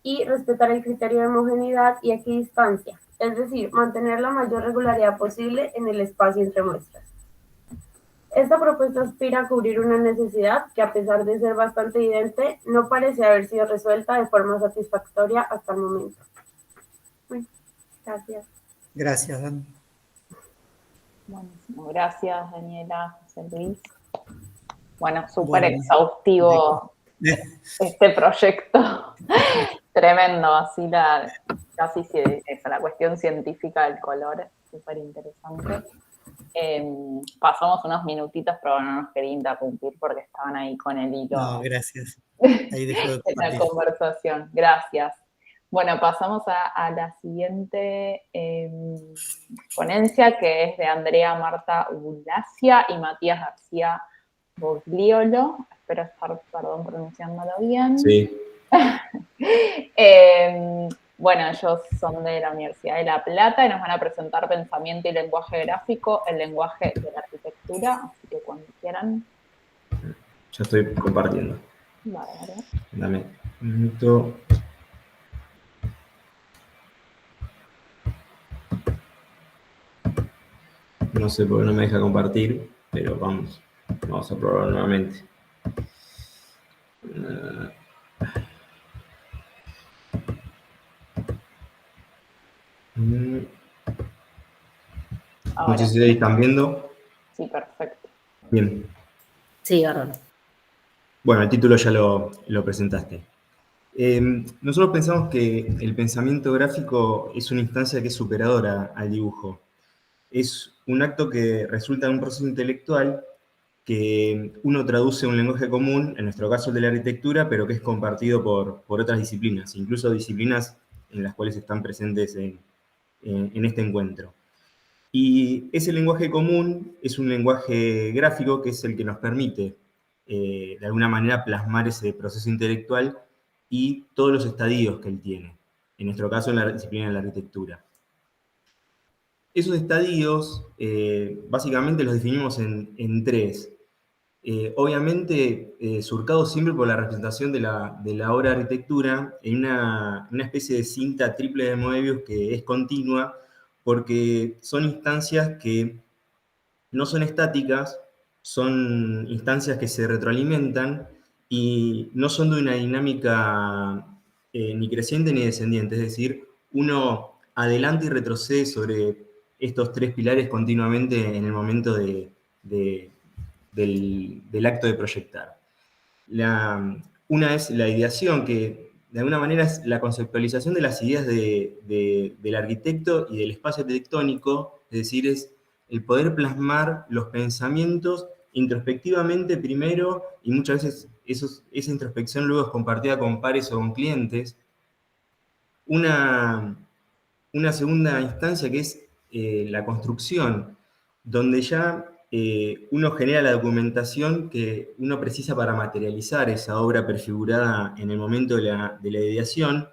y respetar el criterio de homogeneidad y equidistancia, es decir, mantener la mayor regularidad posible en el espacio entre muestras. Esta propuesta aspira a cubrir una necesidad que, a pesar de ser bastante evidente, no parece haber sido resuelta de forma satisfactoria hasta el momento. Bueno, gracias. Gracias, Dan. Buenísimo. Gracias, Daniela, José Luis. Bueno, súper exhaustivo este proyecto. Tremendo, así casi la cuestión científica del color, súper interesante. Pasamos unos minutitos, pero no nos quería interrumpir porque estaban ahí con el hilo. No, gracias. Ahí dejo de en la conversación. Gracias. Bueno, pasamos a la siguiente ponencia, que es de Andrea Marta Uglacia y Matías García Bogliolo. Espero estar, pronunciándolo bien. Sí. Bueno, ellos son de la Universidad de La Plata y nos van a presentar pensamiento y lenguaje gráfico, el lenguaje de la arquitectura, así que cuando quieran. Ya estoy compartiendo. Vale. Dame un minuto. No sé por qué no me deja compartir, pero vamos a probar nuevamente. No sé si están viendo. Sí, perfecto. Bien. Sí, Aaron. Bueno, el título ya lo presentaste. Nosotros pensamos que el pensamiento gráfico es una instancia que es superadora al dibujo. Es un acto que resulta de un proceso intelectual que uno traduce a un lenguaje común, en nuestro caso el de la arquitectura, pero que es compartido por otras disciplinas, incluso disciplinas en las cuales están presentes en este encuentro. Y ese lenguaje común es un lenguaje gráfico que es el que nos permite, de alguna manera, plasmar ese proceso intelectual y todos los estadios que él tiene, en nuestro caso en la disciplina de la arquitectura. Esos estadios, básicamente los definimos en 3. Obviamente, surcados siempre por la representación de la obra de arquitectura en una especie de cinta triple de Moebius que es continua, porque son instancias que no son estáticas, son instancias que se retroalimentan y no son de una dinámica ni creciente ni descendiente, es decir, uno adelanta y retrocede sobre estos 3 pilares continuamente en el momento del acto de proyectar. Una es la ideación, que de alguna manera es la conceptualización de las ideas del arquitecto y del espacio arquitectónico, es decir, es el poder plasmar los pensamientos introspectivamente primero, y muchas veces esa introspección luego es compartida con pares o con clientes. Una segunda instancia que es la construcción, donde ya uno genera la documentación que uno precisa para materializar esa obra prefigurada en el momento de la ideación,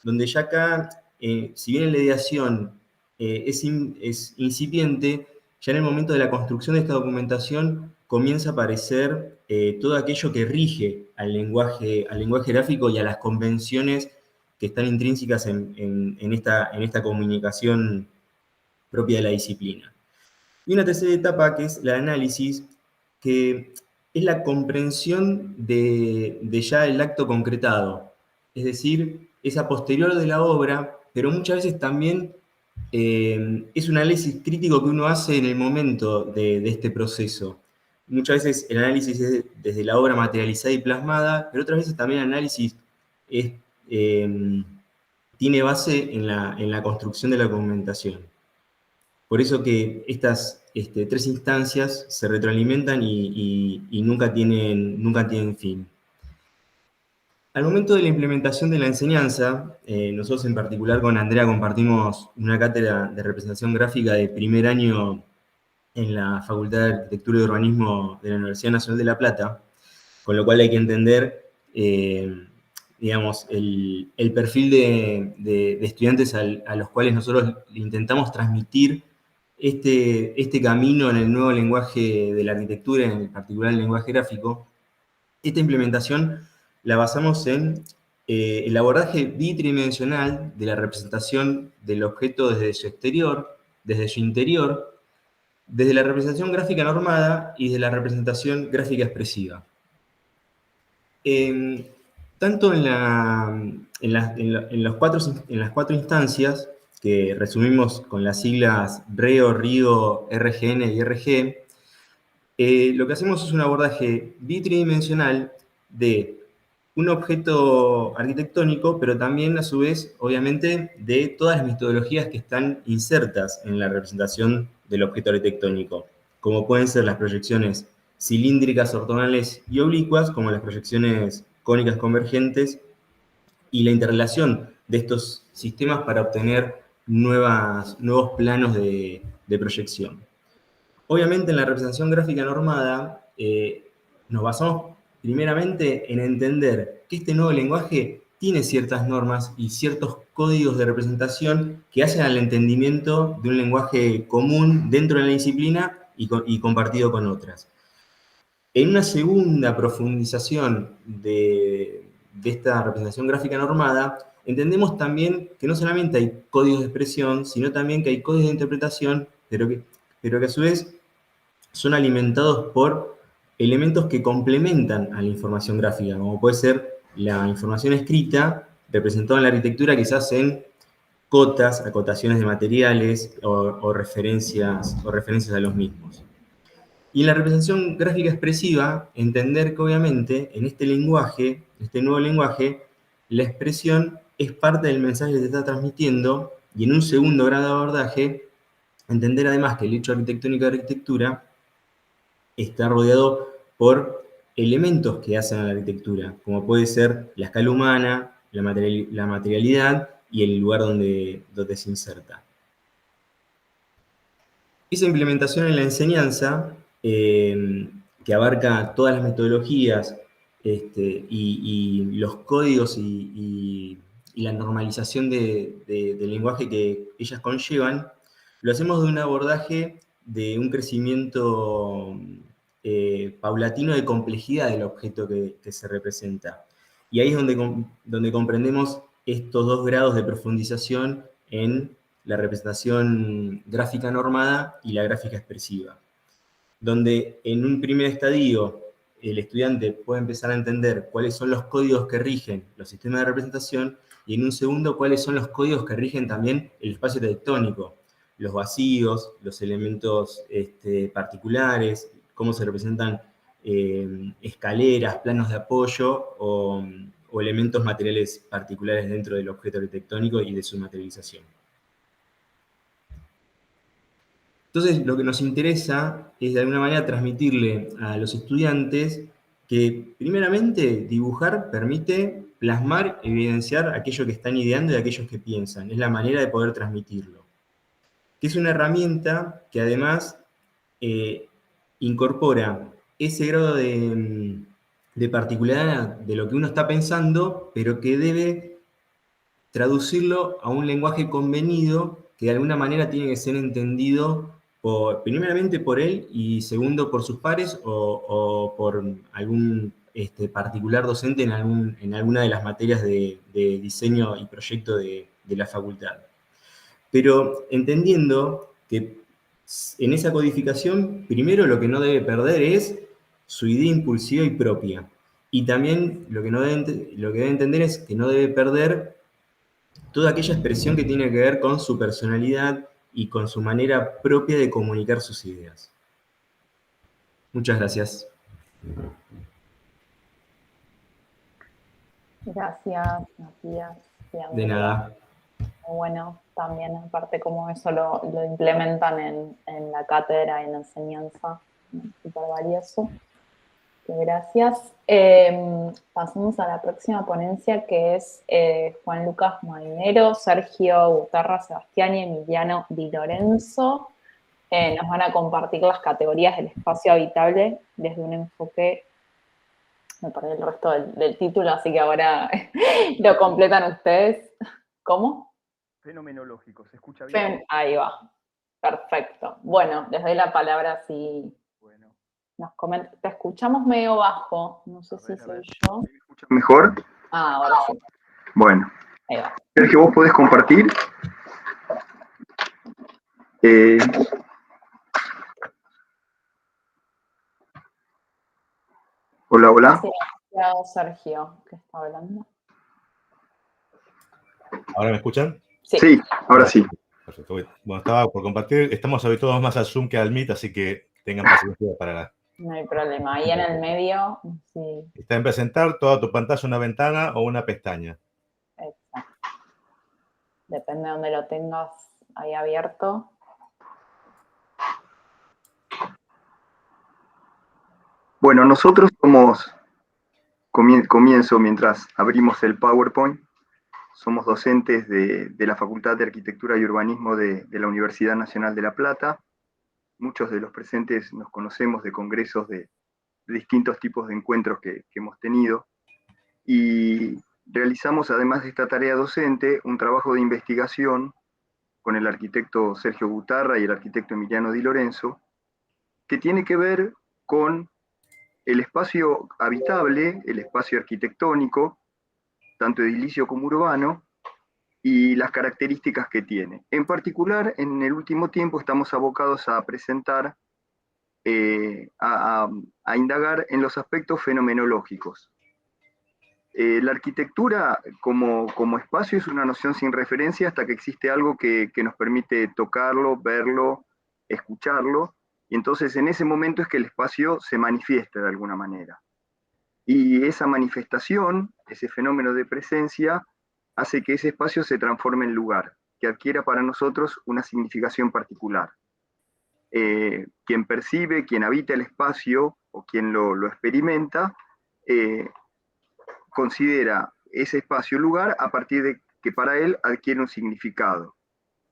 donde ya acá, si bien la ideación es incipiente, ya en el momento de la construcción de esta documentación comienza a aparecer todo aquello que rige al lenguaje gráfico y a las convenciones que están intrínsecas en esta comunicación propia de la disciplina. Y una tercera etapa, que es el análisis, que es la comprensión de ya el acto concretado, es decir, es a posterior de la obra, pero muchas veces también es un análisis crítico que uno hace en el momento de este proceso. Muchas veces el análisis es desde la obra materializada y plasmada, pero otras veces también análisis tiene base en la construcción de la documentación. Por eso que estas tres instancias se retroalimentan y nunca tienen fin. Al momento de la implementación de la enseñanza, nosotros en particular con Andrea compartimos una cátedra de representación gráfica de primer año en la Facultad de Arquitectura y Urbanismo de la Universidad Nacional de La Plata, con lo cual hay que entender, digamos, el perfil de estudiantes a los cuales nosotros intentamos transmitir este camino en el nuevo lenguaje de la arquitectura, en particular el lenguaje gráfico. Esta implementación la basamos en el abordaje bidimensional de la representación del objeto desde su exterior, desde su interior, desde la representación gráfica normada y de la representación gráfica expresiva. Tanto en las cuatro instancias, que resumimos con las siglas REO, RIO, RGN y RG, lo que hacemos es un abordaje bidimensional de un objeto arquitectónico, pero también, a su vez, obviamente, de todas las metodologías que están insertas en la representación del objeto arquitectónico, como pueden ser las proyecciones cilíndricas, ortogonales y oblicuas, como las proyecciones cónicas convergentes, y la interrelación de estos sistemas para obtener nuevos planos de proyección. Obviamente en la representación gráfica normada nos basamos primeramente en entender que este nuevo lenguaje tiene ciertas normas y ciertos códigos de representación que hacen al entendimiento de un lenguaje común dentro de la disciplina y compartido con otras. En una segunda profundización de esta representación gráfica normada, entendemos también que no solamente hay códigos de expresión, sino también que hay códigos de interpretación, pero que a su vez son alimentados por elementos que complementan a la información gráfica, como puede ser la información escrita, representada en la arquitectura quizás en cotas, acotaciones de materiales o referencias a los mismos. Y en la representación gráfica expresiva, entender que obviamente en este lenguaje, este nuevo lenguaje, la expresión es parte del mensaje que se está transmitiendo, y en un segundo grado de abordaje, entender además que el hecho arquitectónico de arquitectura está rodeado por elementos que hacen a la arquitectura, como puede ser la escala humana, la materialidad y el lugar donde se inserta. Esa implementación en la enseñanza, que abarca todas las metodologías y los códigos y la normalización del lenguaje que ellas conllevan, lo hacemos de un abordaje de un crecimiento paulatino de complejidad del objeto que se representa. Y ahí es donde comprendemos estos dos grados de profundización en la representación gráfica normada y la gráfica expresiva, donde en un primer estadio el estudiante puede empezar a entender cuáles son los códigos que rigen los sistemas de representación, y en un segundo cuáles son los códigos que rigen también el espacio tectónico, los vacíos, los elementos particulares, cómo se representan escaleras, planos de apoyo o elementos materiales particulares dentro del objeto arquitectónico y de su materialización. Entonces, lo que nos interesa es de alguna manera transmitirle a los estudiantes que, primeramente, dibujar permite plasmar, evidenciar aquello que están ideando y aquellos que piensan. Es la manera de poder transmitirlo. Que es una herramienta que además incorpora ese grado de particularidad de lo que uno está pensando, pero que debe traducirlo a un lenguaje convenido que de alguna manera tiene que ser entendido primeramente por él y segundo por sus pares o por algún particular docente en alguna de las materias de diseño y proyecto de la facultad. Pero entendiendo que en esa codificación, primero lo que no debe perder es su idea impulsiva y propia. Y también lo que debe entender es que no debe perder toda aquella expresión que tiene que ver con su personalidad y con su manera propia de comunicar sus ideas. Muchas gracias. Gracias, Matías. y De nada. Bueno, también aparte como eso lo implementan en la cátedra y en la enseñanza, súper valioso. Gracias. Pasamos a la próxima ponencia, que es Juan Lucas Mainero, Sergio Gutarra Sebastián y Emiliano Di Lorenzo. Nos van a compartir las categorías del espacio habitable desde un enfoque, me perdí el resto del título, así que ahora lo completan ustedes. ¿Cómo? Fenomenológico, ¿se escucha bien? Ahí va. Perfecto. Bueno, les doy la palabra si Bueno. nos comentan. Te escuchamos medio bajo, no sé si soy yo. ¿Me escuchan mejor? Ahora sí. Bueno. Ahí va. Sergio, ¿vos podés compartir? Hola, hola. Sergio, que está hablando. ¿Ahora me escuchan? Sí, ahora sí. Perfecto. Bueno, estaba por compartir. Estamos habituados más al Zoom que al Meet, así que tengan paciencia para... No hay problema. Ahí en el medio, sí. Está en presentar toda tu pantalla, una ventana o una pestaña. Exacto. Depende de donde lo tengas ahí abierto. Bueno, nosotros somos, comienzo mientras abrimos el PowerPoint, somos docentes de la Facultad de Arquitectura y Urbanismo de la Universidad Nacional de La Plata. Muchos de los presentes nos conocemos de congresos de distintos tipos de encuentros que hemos tenido. Y realizamos, además de esta tarea docente, un trabajo de investigación con el arquitecto Sergio Gutarra y el arquitecto Emiliano Di Lorenzo, que tiene que ver con el espacio habitable, el espacio arquitectónico, tanto edilicio como urbano, y las características que tiene. En particular, en el último tiempo estamos abocados a presentar, a indagar en los aspectos fenomenológicos. La arquitectura como espacio es una noción sin referencia hasta que existe algo que nos permite tocarlo, verlo, escucharlo, y entonces en ese momento es que el espacio se manifiesta de alguna manera. Y esa manifestación, ese fenómeno de presencia, hace que ese espacio se transforme en lugar, que adquiera para nosotros una significación particular. Quien percibe, quien habita el espacio, o quien lo experimenta, considera ese espacio lugar a partir de que para él adquiere un significado.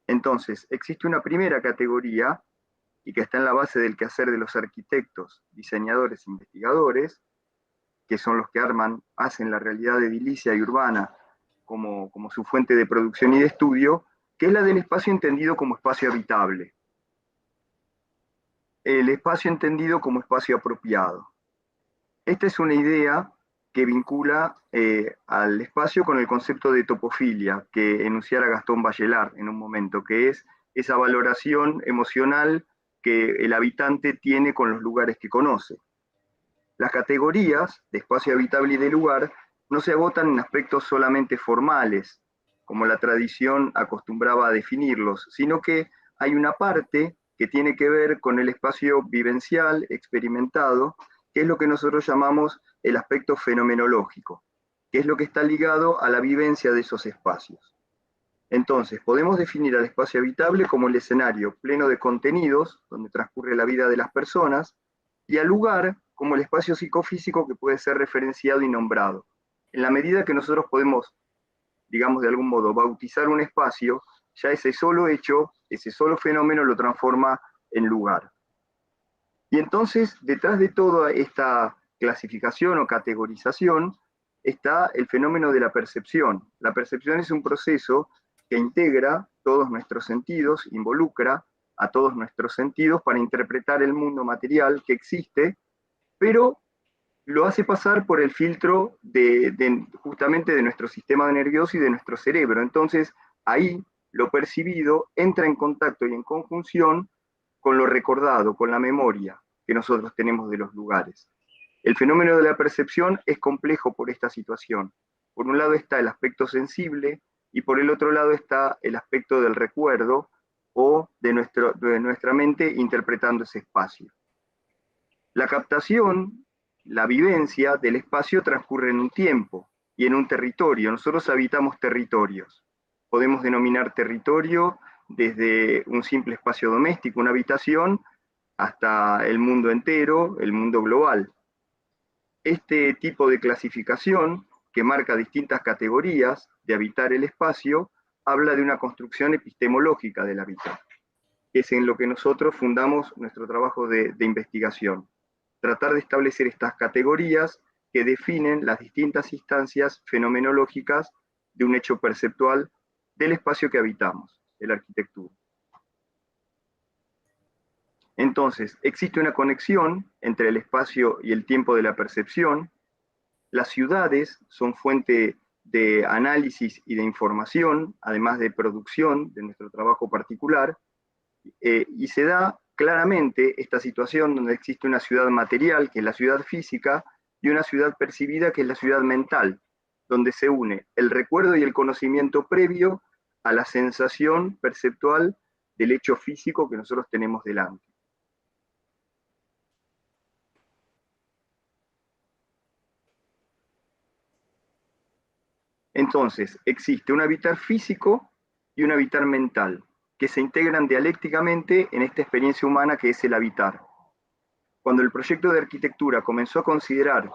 Entonces, existe una primera categoría, y que está en la base del quehacer de los arquitectos, diseñadores, investigadores, que son los que hacen la realidad edilicia y urbana como su fuente de producción y de estudio, que es la del espacio entendido como espacio habitable. El espacio entendido como espacio apropiado. Esta es una idea que vincula al espacio con el concepto de topofilia, que enunciara Gastón Bachelard en un momento, que es esa valoración emocional que el habitante tiene con los lugares que conoce. Las categorías de espacio habitable y de lugar no se agotan en aspectos solamente formales, como la tradición acostumbraba a definirlos, sino que hay una parte que tiene que ver con el espacio vivencial, experimentado, que es lo que nosotros llamamos el aspecto fenomenológico, que es lo que está ligado a la vivencia de esos espacios. Entonces, podemos definir al espacio habitable como el escenario pleno de contenidos, donde transcurre la vida de las personas, y al lugar como el espacio psicofísico que puede ser referenciado y nombrado. En la medida que nosotros podemos, digamos de algún modo, bautizar un espacio, ya ese solo hecho, ese solo fenómeno lo transforma en lugar. Y entonces, detrás de toda esta clasificación o categorización, está el fenómeno de la percepción. La percepción es un proceso que integra todos nuestros sentidos, involucra a todos nuestros sentidos para interpretar el mundo material que existe, pero lo hace pasar por el filtro justamente de nuestro sistema nervioso y de nuestro cerebro. Entonces, ahí lo percibido entra en contacto y en conjunción con lo recordado, con la memoria que nosotros tenemos de los lugares. El fenómeno de la percepción es complejo por esta situación. Por un lado está el aspecto sensible y por el otro lado está el aspecto del recuerdo o de nuestra mente interpretando ese espacio. La captación, la vivencia del espacio transcurre en un tiempo. y en un territorio. Nosotros habitamos territorios. Podemos denominar territorio desde un simple espacio doméstico, una habitación, hasta el mundo entero, el mundo global. Este tipo de clasificación, que marca distintas categorías de habitar el espacio, habla de una construcción epistemológica del hábitat, que es en lo que nosotros fundamos nuestro trabajo de investigación. Tratar de establecer estas categorías que definen las distintas instancias fenomenológicas de un hecho perceptual del espacio que habitamos, de la arquitectura. Entonces, existe una conexión entre el espacio y el tiempo de la percepción. Las ciudades son fuente de análisis y de información, además de producción de nuestro trabajo particular, y se da claramente esta situación donde existe una ciudad material, que es la ciudad física, y una ciudad percibida, que es la ciudad mental, donde se une el recuerdo y el conocimiento previo a la sensación perceptual del hecho físico que nosotros tenemos delante. Entonces, existe un habitar físico y un habitar mental, que se integran dialécticamente en esta experiencia humana que es el habitar. Cuando el proyecto de arquitectura comenzó a considerar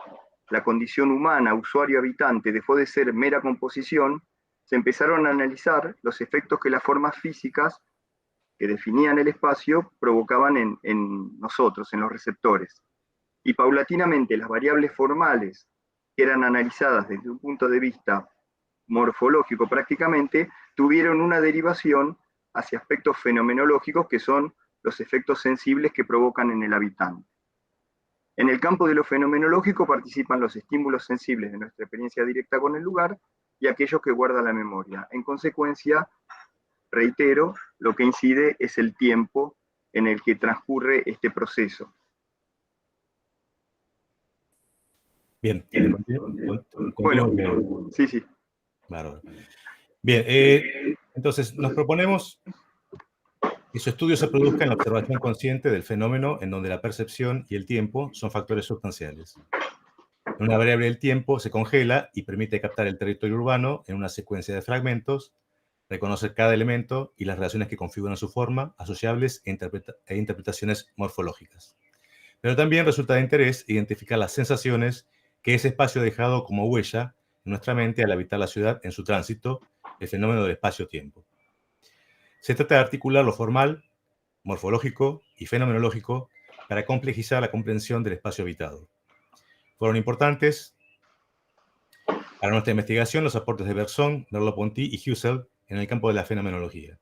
la condición humana, usuario-habitante, dejó de ser mera composición, se empezaron a analizar los efectos que las formas físicas que definían el espacio provocaban en nosotros, en los receptores. Y paulatinamente las variables formales que eran analizadas desde un punto de vista morfológico prácticamente, tuvieron una derivación hacia aspectos fenomenológicos que son los efectos sensibles que provocan en el habitante. En el campo de lo fenomenológico participan los estímulos sensibles de nuestra experiencia directa con el lugar y aquellos que guarda la memoria. En consecuencia, reitero, lo que incide es el tiempo en el que transcurre este proceso. Bien. Bueno, sí. Bárbaro. Bien, entonces nos proponemos que su estudio se produzca en la observación consciente del fenómeno en donde la percepción y el tiempo son factores sustanciales. Una variable del tiempo se congela y permite captar el territorio urbano en una secuencia de fragmentos, reconocer cada elemento y las relaciones que configuran su forma, asociables e interpretaciones morfológicas. Pero también resulta de interés identificar las sensaciones que ese espacio ha dejado como huella en nuestra mente al habitar la ciudad en su tránsito, el fenómeno del espacio-tiempo. Se trata de articular lo formal, morfológico y fenomenológico para complejizar la comprensión del espacio habitado. Fueron importantes para nuestra investigación los aportes de Bergson, Merleau-Ponty y Husserl en el campo de la fenomenología.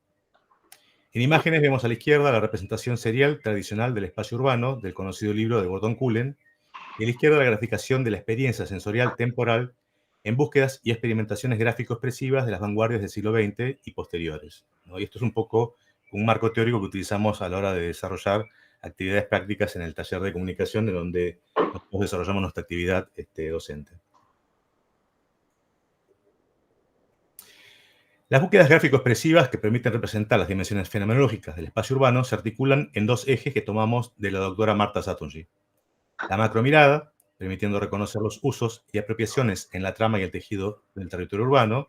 En imágenes vemos a la izquierda la representación serial tradicional del espacio urbano del conocido libro de Gordon Cullen, y a la izquierda la graficación de la experiencia sensorial temporal en búsquedas y experimentaciones gráfico-expresivas de las vanguardias del siglo XX y posteriores, ¿no? Y esto es un poco un marco teórico que utilizamos a la hora de desarrollar actividades prácticas en el taller de comunicación, de donde nosotros desarrollamos nuestra actividad docente. Las búsquedas gráfico-expresivas que permiten representar las dimensiones fenomenológicas del espacio urbano se articulan en dos ejes que tomamos de la doctora Marta Satungi. La macromirada, permitiendo reconocer los usos y apropiaciones en la trama y el tejido del territorio urbano,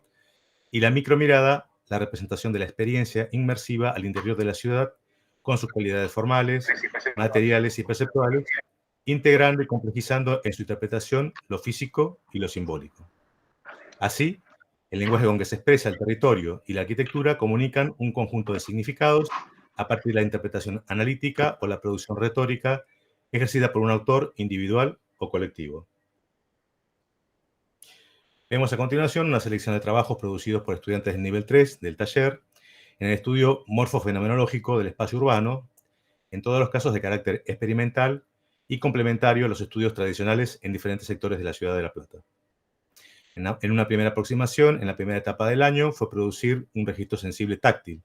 y la micromirada, la representación de la experiencia inmersiva al interior de la ciudad, con sus cualidades formales, materiales y perceptuales, integrando y complejizando en su interpretación lo físico y lo simbólico. Así, el lenguaje con que se expresa el territorio y la arquitectura comunican un conjunto de significados a partir de la interpretación analítica o la producción retórica ejercida por un autor individual o colectivo. Vemos a continuación una selección de trabajos producidos por estudiantes del nivel 3 del taller en el estudio morfofenomenológico del espacio urbano, en todos los casos de carácter experimental y complementario a los estudios tradicionales en diferentes sectores de la ciudad de La Plata. En una primera aproximación, en la primera etapa del año, fue producir un registro sensible táctil.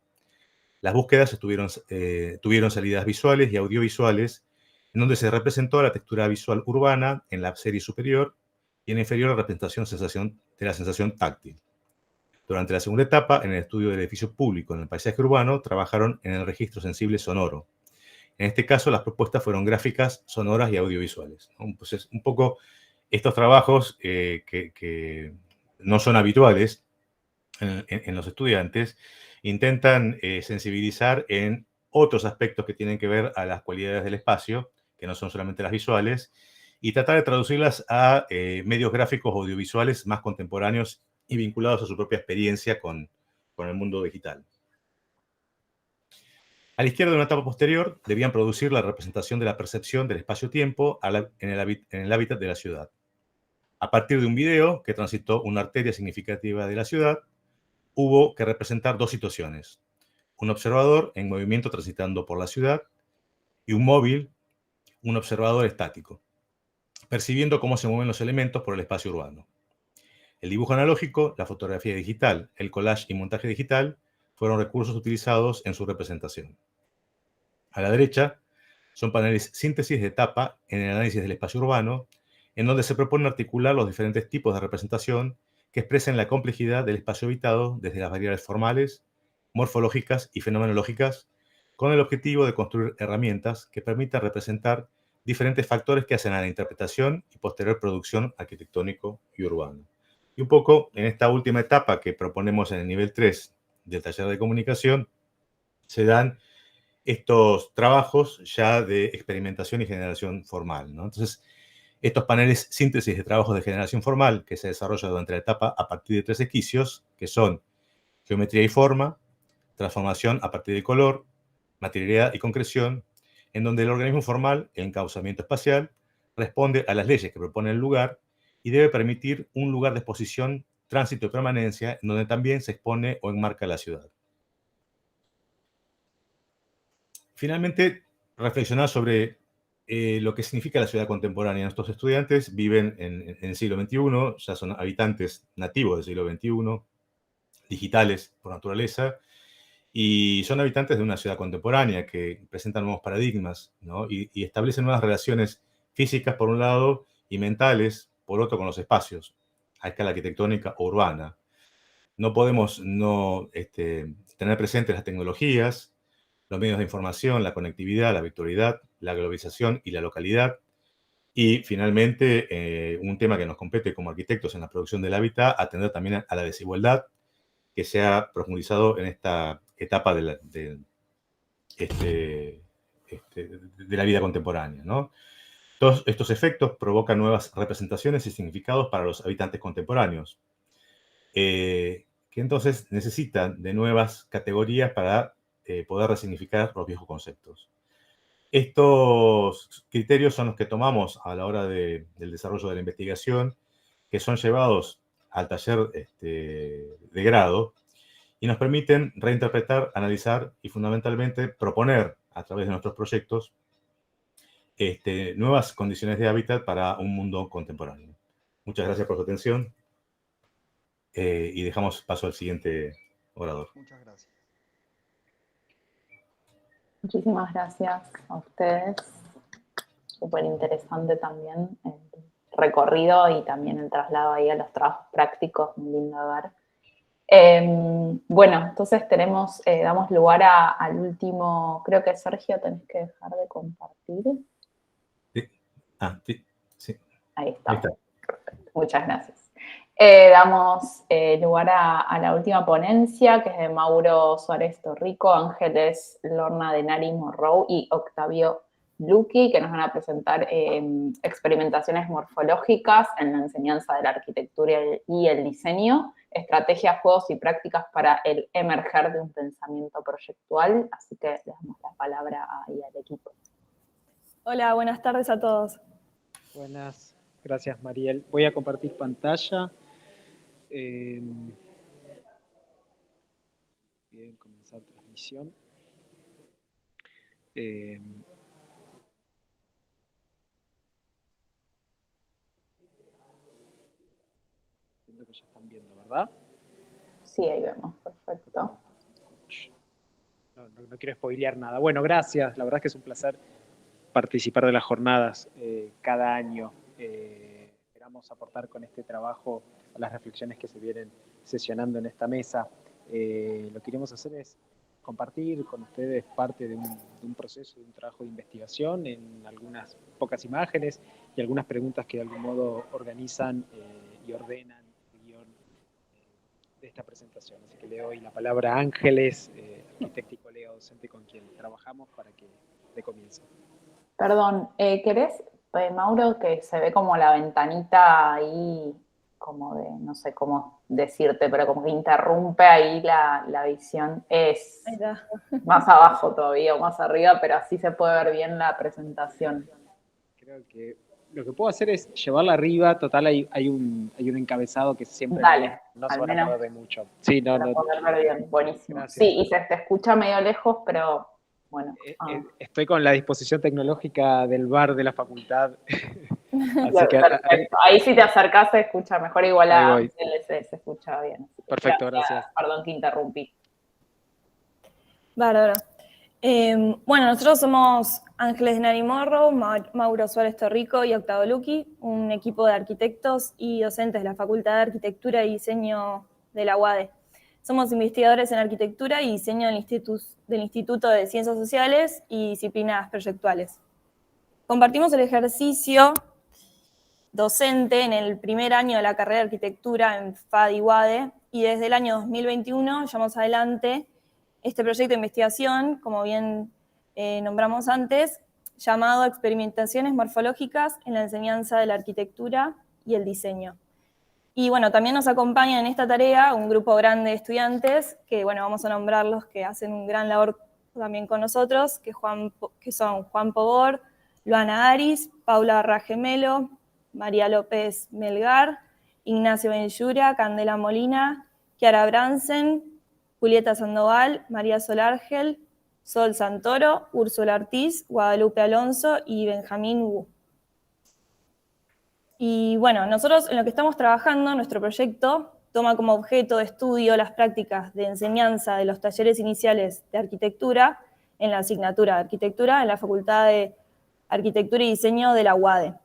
Las búsquedas tuvieron salidas visuales y audiovisuales, en donde se representó la textura visual urbana en la serie superior y en la inferior la representación de la sensación táctil. Durante la segunda etapa, en el estudio del edificio público en el paisaje urbano, trabajaron en el registro sensible sonoro. En este caso, las propuestas fueron gráficas, sonoras y audiovisuales. Entonces, un poco estos trabajos que no son habituales en los estudiantes, intentan sensibilizar en otros aspectos que tienen que ver a las cualidades del espacio, que no son solamente las visuales, y tratar de traducirlas a medios gráficos audiovisuales más contemporáneos y vinculados a su propia experiencia con el mundo digital. A la izquierda de una etapa posterior, debían producir la representación de la percepción del espacio-tiempo en el hábitat de la ciudad. A partir de un video que transitó una arteria significativa de la ciudad, hubo que representar dos situaciones: un observador en movimiento transitando por la ciudad y un móvil, un observador estático, percibiendo cómo se mueven los elementos por el espacio urbano. El dibujo analógico, la fotografía digital, el collage y montaje digital fueron recursos utilizados en su representación. A la derecha son paneles síntesis de etapa en el análisis del espacio urbano, en donde se propone articular los diferentes tipos de representación que expresen la complejidad del espacio habitado desde las variables formales, morfológicas y fenomenológicas, con el objetivo de construir herramientas que permitan representar diferentes factores que hacen a la interpretación y posterior producción arquitectónico y urbano. Y un poco en esta última etapa que proponemos en el nivel 3 del taller de comunicación, se dan estos trabajos ya de experimentación y generación formal, ¿no? Entonces, estos paneles síntesis de trabajos de generación formal que se desarrolla durante la etapa a partir de 3 esquicios, que son geometría y forma, transformación a partir de color, materialidad y concreción, en donde el organismo formal, el encauzamiento espacial, responde a las leyes que propone el lugar y debe permitir un lugar de exposición, tránsito y permanencia, en donde también se expone o enmarca la ciudad. Finalmente, reflexionar sobre lo que significa la ciudad contemporánea. Nuestros estudiantes viven en el siglo XXI, ya son habitantes nativos del siglo XXI, digitales por naturaleza, y son habitantes de una ciudad contemporánea que presentan nuevos paradigmas, ¿no? y establecen nuevas relaciones físicas por un lado y mentales por otro con los espacios, a escala arquitectónica o urbana. No podemos no tener presentes las tecnologías, los medios de información, la conectividad, la virtualidad, la globalización y la localidad. Y finalmente, un tema que nos compete como arquitectos en la producción del hábitat, atender también a la desigualdad que se ha profundizado en esta etapa de la vida contemporánea, ¿no? Todos estos efectos provocan nuevas representaciones y significados para los habitantes contemporáneos, que entonces necesitan de nuevas categorías para poder resignificar los viejos conceptos. Estos criterios son los que tomamos a la hora del desarrollo de la investigación, que son llevados al taller de grado y nos permiten reinterpretar, analizar y fundamentalmente proponer a través de nuestros proyectos nuevas condiciones de hábitat para un mundo contemporáneo. Muchas gracias por su atención y dejamos paso al siguiente orador. Muchas gracias. Muchísimas gracias a ustedes. Súper interesante también el recorrido y también el traslado ahí a los trabajos prácticos, muy lindo de ver. Bueno, entonces damos lugar al último, creo que Sergio tenés que dejar de compartir. Sí. Sí. Ahí está. Ahí está. Perfecto. Muchas gracias. Damos lugar a la última ponencia, que es de Mauro Suárez Torrico, Ángeles Lorna Denari Morrow y Octavio Luqui, que nos van a presentar experimentaciones morfológicas en la enseñanza de la arquitectura y el diseño, estrategias, juegos y prácticas para el emerger de un pensamiento proyectual. Así que le damos la palabra ahí al equipo. Hola, buenas tardes a todos. Buenas, gracias Mariel. Voy a compartir pantalla. Bien, comenzar transmisión. Entiendo que ya están viendo, ¿verdad? Sí, ahí vemos, perfecto. No quiero spoilear nada. Bueno, gracias. La verdad es que es un placer participar de las jornadas cada año. Esperamos aportar con este trabajo a las reflexiones que se vienen sesionando en esta mesa. Lo que queremos hacer es compartir con ustedes parte de un proceso, de un trabajo de investigación en algunas pocas imágenes y algunas preguntas que de algún modo organizan y ordenan el guión esta presentación. Así que le doy la palabra a Ángeles, arquitecta y colega docente con quien trabajamos, para que dé comienzo. Perdón, ¿querés, Mauro, que se ve como la ventanita ahí, como de, no sé cómo decirte, pero como que interrumpe ahí la visión? Es Ahí está. más abajo todavía o más arriba, pero así se puede ver bien la presentación. Creo que lo que puedo hacer es llevarla arriba. Total, hay un encabezado que siempre Dale, no se al van a menos perder de mucho. Sí, no, para no. poder ver bien, buenísimo. Gracias. Sí, y se te escucha medio lejos, pero bueno. Estoy con la disposición tecnológica del bar de la facultad. Así que Perfecto. Ahí si te acercás se escucha mejor, igual ahí a voy. se escucha bien. Perfecto, gracias. Perdón que interrumpí. Bárbaro. Bueno, nosotros somos Ángeles Nari Morro, Mauro Suárez Torrico y Octavo Luqui, un equipo de arquitectos y docentes de la Facultad de Arquitectura y Diseño de la UADE. Somos investigadores en arquitectura y diseño del Instituto de Ciencias Sociales y Disciplinas Proyectuales. Compartimos el ejercicio docente en el primer año de la carrera de arquitectura en FAD y UADE, y desde el año 2021 llevamos adelante este proyecto de investigación, como bien nombramos antes, llamado Experimentaciones Morfológicas en la Enseñanza de la Arquitectura y el Diseño. Y bueno, también nos acompaña en esta tarea un grupo grande de estudiantes, que bueno, vamos a nombrarlos, que hacen un gran labor también con nosotros, que son Juan Pobor, Luana Aris, Paula Ragemelo, María López Melgar, Ignacio Benjura, Candela Molina, Chiara Bransen, Julieta Sandoval, María Solargel, Sol Santoro, Úrsula Ortiz, Guadalupe Alonso y Benjamín Wu. Y bueno, nosotros en lo que estamos trabajando, nuestro proyecto toma como objeto de estudio las prácticas de enseñanza de los talleres iniciales de arquitectura en la asignatura de arquitectura en la Facultad de Arquitectura y Diseño de la UADE.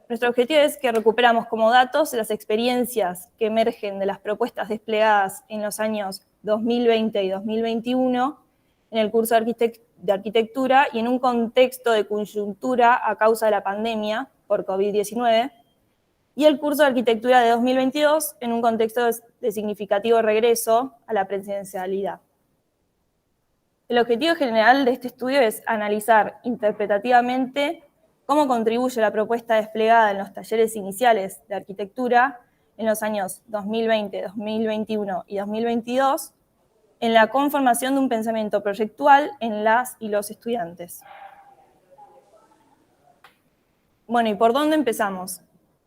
Nuestro objetivo es que recuperamos como datos las experiencias que emergen de las propuestas desplegadas en los años 2020 y 2021 en el curso de arquitectura y en un contexto de coyuntura a causa de la pandemia por COVID-19, y el curso de arquitectura de 2022 en un contexto de significativo regreso a la presencialidad. El objetivo general de este estudio es analizar interpretativamente cómo contribuye la propuesta desplegada en los talleres iniciales de arquitectura en los años 2020, 2021 y 2022 en la conformación de un pensamiento proyectual en las y los estudiantes. Bueno, ¿y por dónde empezamos?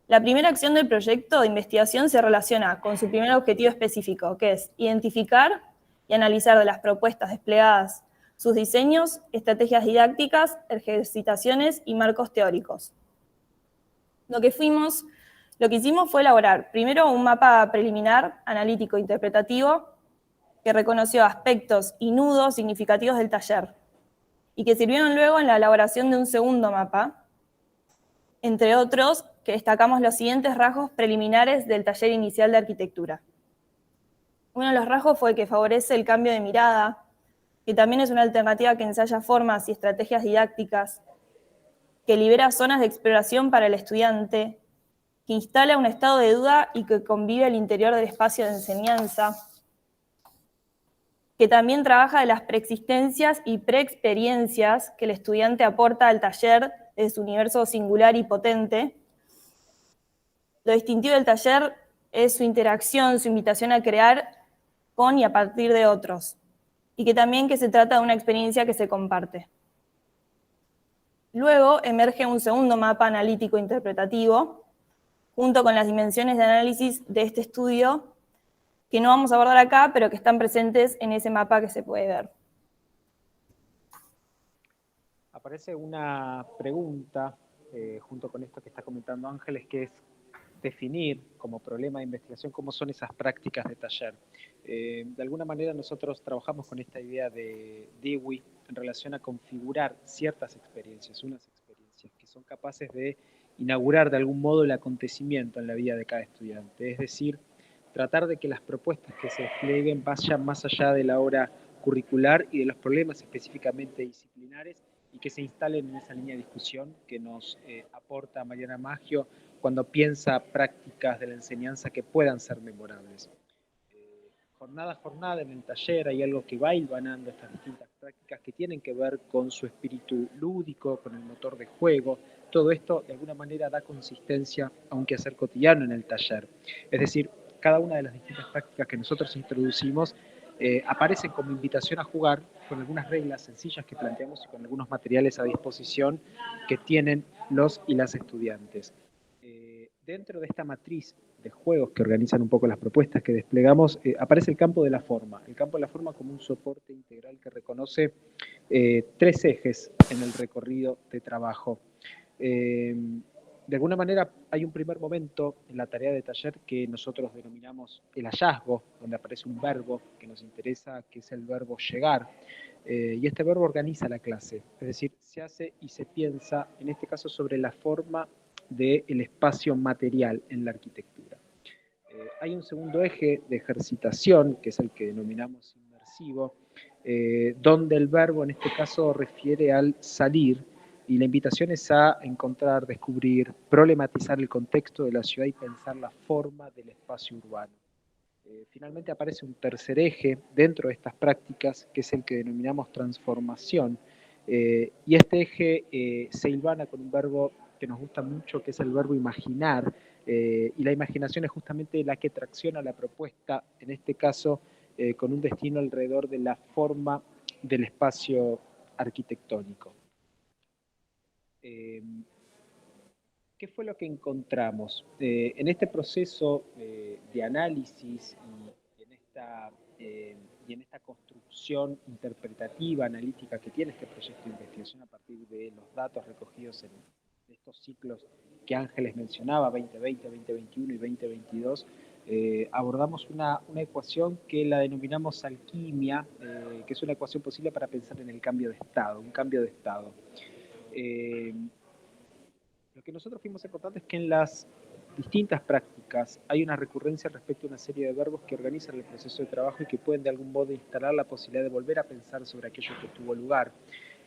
La primera acción del proyecto de investigación se relaciona con su primer objetivo específico, que es identificar y analizar de las propuestas desplegadas sus diseños, estrategias didácticas, ejercitaciones y marcos teóricos. Lo que hicimos fue elaborar primero un mapa preliminar, analítico, interpretativo, que reconoció aspectos y nudos significativos del taller, y que sirvieron luego en la elaboración de un segundo mapa, entre otros, que destacamos los siguientes rasgos preliminares del taller inicial de arquitectura. Uno de los rasgos fue que favorece el cambio de mirada, que también es una alternativa que ensaya formas y estrategias didácticas, que libera zonas de exploración para el estudiante, que instala un estado de duda y que convive al interior del espacio de enseñanza, que también trabaja de las preexistencias y preexperiencias que el estudiante aporta al taller de su universo singular y potente. Lo distintivo del taller es su interacción, su invitación a crear con y a partir de otros, y que también que se trata de una experiencia que se comparte. Luego emerge un segundo mapa analítico interpretativo, junto con las dimensiones de análisis de este estudio, que no vamos a abordar acá, pero que están presentes en ese mapa que se puede ver. Aparece una pregunta, junto con esto que está comentando Ángeles, que es definir como problema de investigación cómo son esas prácticas de taller. De alguna manera nosotros trabajamos con esta idea de Dewey en relación a configurar ciertas experiencias, unas experiencias que son capaces de inaugurar de algún modo el acontecimiento en la vida de cada estudiante. Es decir, tratar de que las propuestas que se desplieguen vayan más allá de la hora curricular y de los problemas específicamente disciplinares, y que se instalen en esa línea de discusión que nos aporta Mariana Maggio cuando piensa prácticas de la enseñanza que puedan ser memorables. Jornada a jornada en el taller hay algo que va hilvanando estas distintas prácticas que tienen que ver con su espíritu lúdico, con el motor de juego. Todo esto de alguna manera da consistencia a un quehacer cotidiano en el taller. Es decir, cada una de las distintas prácticas que nosotros introducimos aparecen como invitación a jugar con algunas reglas sencillas que planteamos y con algunos materiales a disposición que tienen los y las estudiantes. Dentro de esta matriz de juegos que organizan un poco las propuestas que desplegamos, aparece el campo de la forma. El campo de la forma como un soporte integral que reconoce 3 ejes en el recorrido de trabajo. De alguna manera hay un primer momento en la tarea de taller que nosotros denominamos el hallazgo, donde aparece un verbo que nos interesa, que es el verbo llegar. Y este verbo organiza la clase, es decir, se hace y se piensa, en este caso, sobre la forma del espacio material en la arquitectura. Hay un segundo eje de ejercitación, que es el que denominamos inmersivo, donde el verbo en este caso refiere al salir, y la invitación es a encontrar, descubrir, problematizar el contexto de la ciudad y pensar la forma del espacio urbano. Finalmente aparece un tercer eje dentro de estas prácticas, que es el que denominamos transformación, y este eje se hilvana con un verbo que nos gusta mucho, que es el verbo imaginar, y la imaginación es justamente la que tracciona la propuesta, en este caso con un destino alrededor de la forma del espacio arquitectónico. ¿Qué fue lo que encontramos? En este proceso de análisis y en esta construcción interpretativa, analítica que tiene este proyecto de investigación a partir de los datos recogidos en estos ciclos que Ángeles mencionaba, 2020, 2021 y 2022, abordamos una ecuación que la denominamos alquimia, que es una ecuación posible para pensar en el cambio de estado, un cambio de estado. Lo que nosotros fuimos encontrando es que en las distintas prácticas hay una recurrencia respecto a una serie de verbos que organizan el proceso de trabajo y que pueden de algún modo instalar la posibilidad de volver a pensar sobre aquello que tuvo lugar.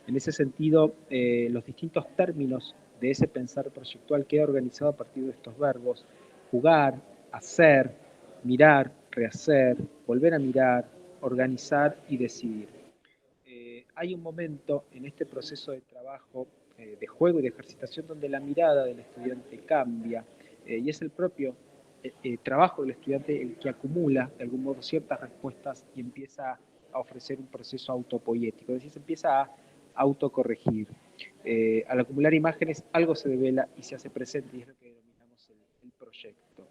En ese sentido, los distintos términos de ese pensar proyectual queda organizado a partir de estos verbos: jugar, hacer, mirar, rehacer, volver a mirar, organizar y decidir. Hay un momento en este proceso de trabajo, de juego y de ejercitación, donde la mirada del estudiante cambia, y es el propio trabajo del estudiante el que acumula de algún modo ciertas respuestas y empieza a ofrecer un proceso autopoético, es decir, se empieza a autocorregir. Al acumular imágenes algo se devela y se hace presente, y es lo que denominamos el proyecto.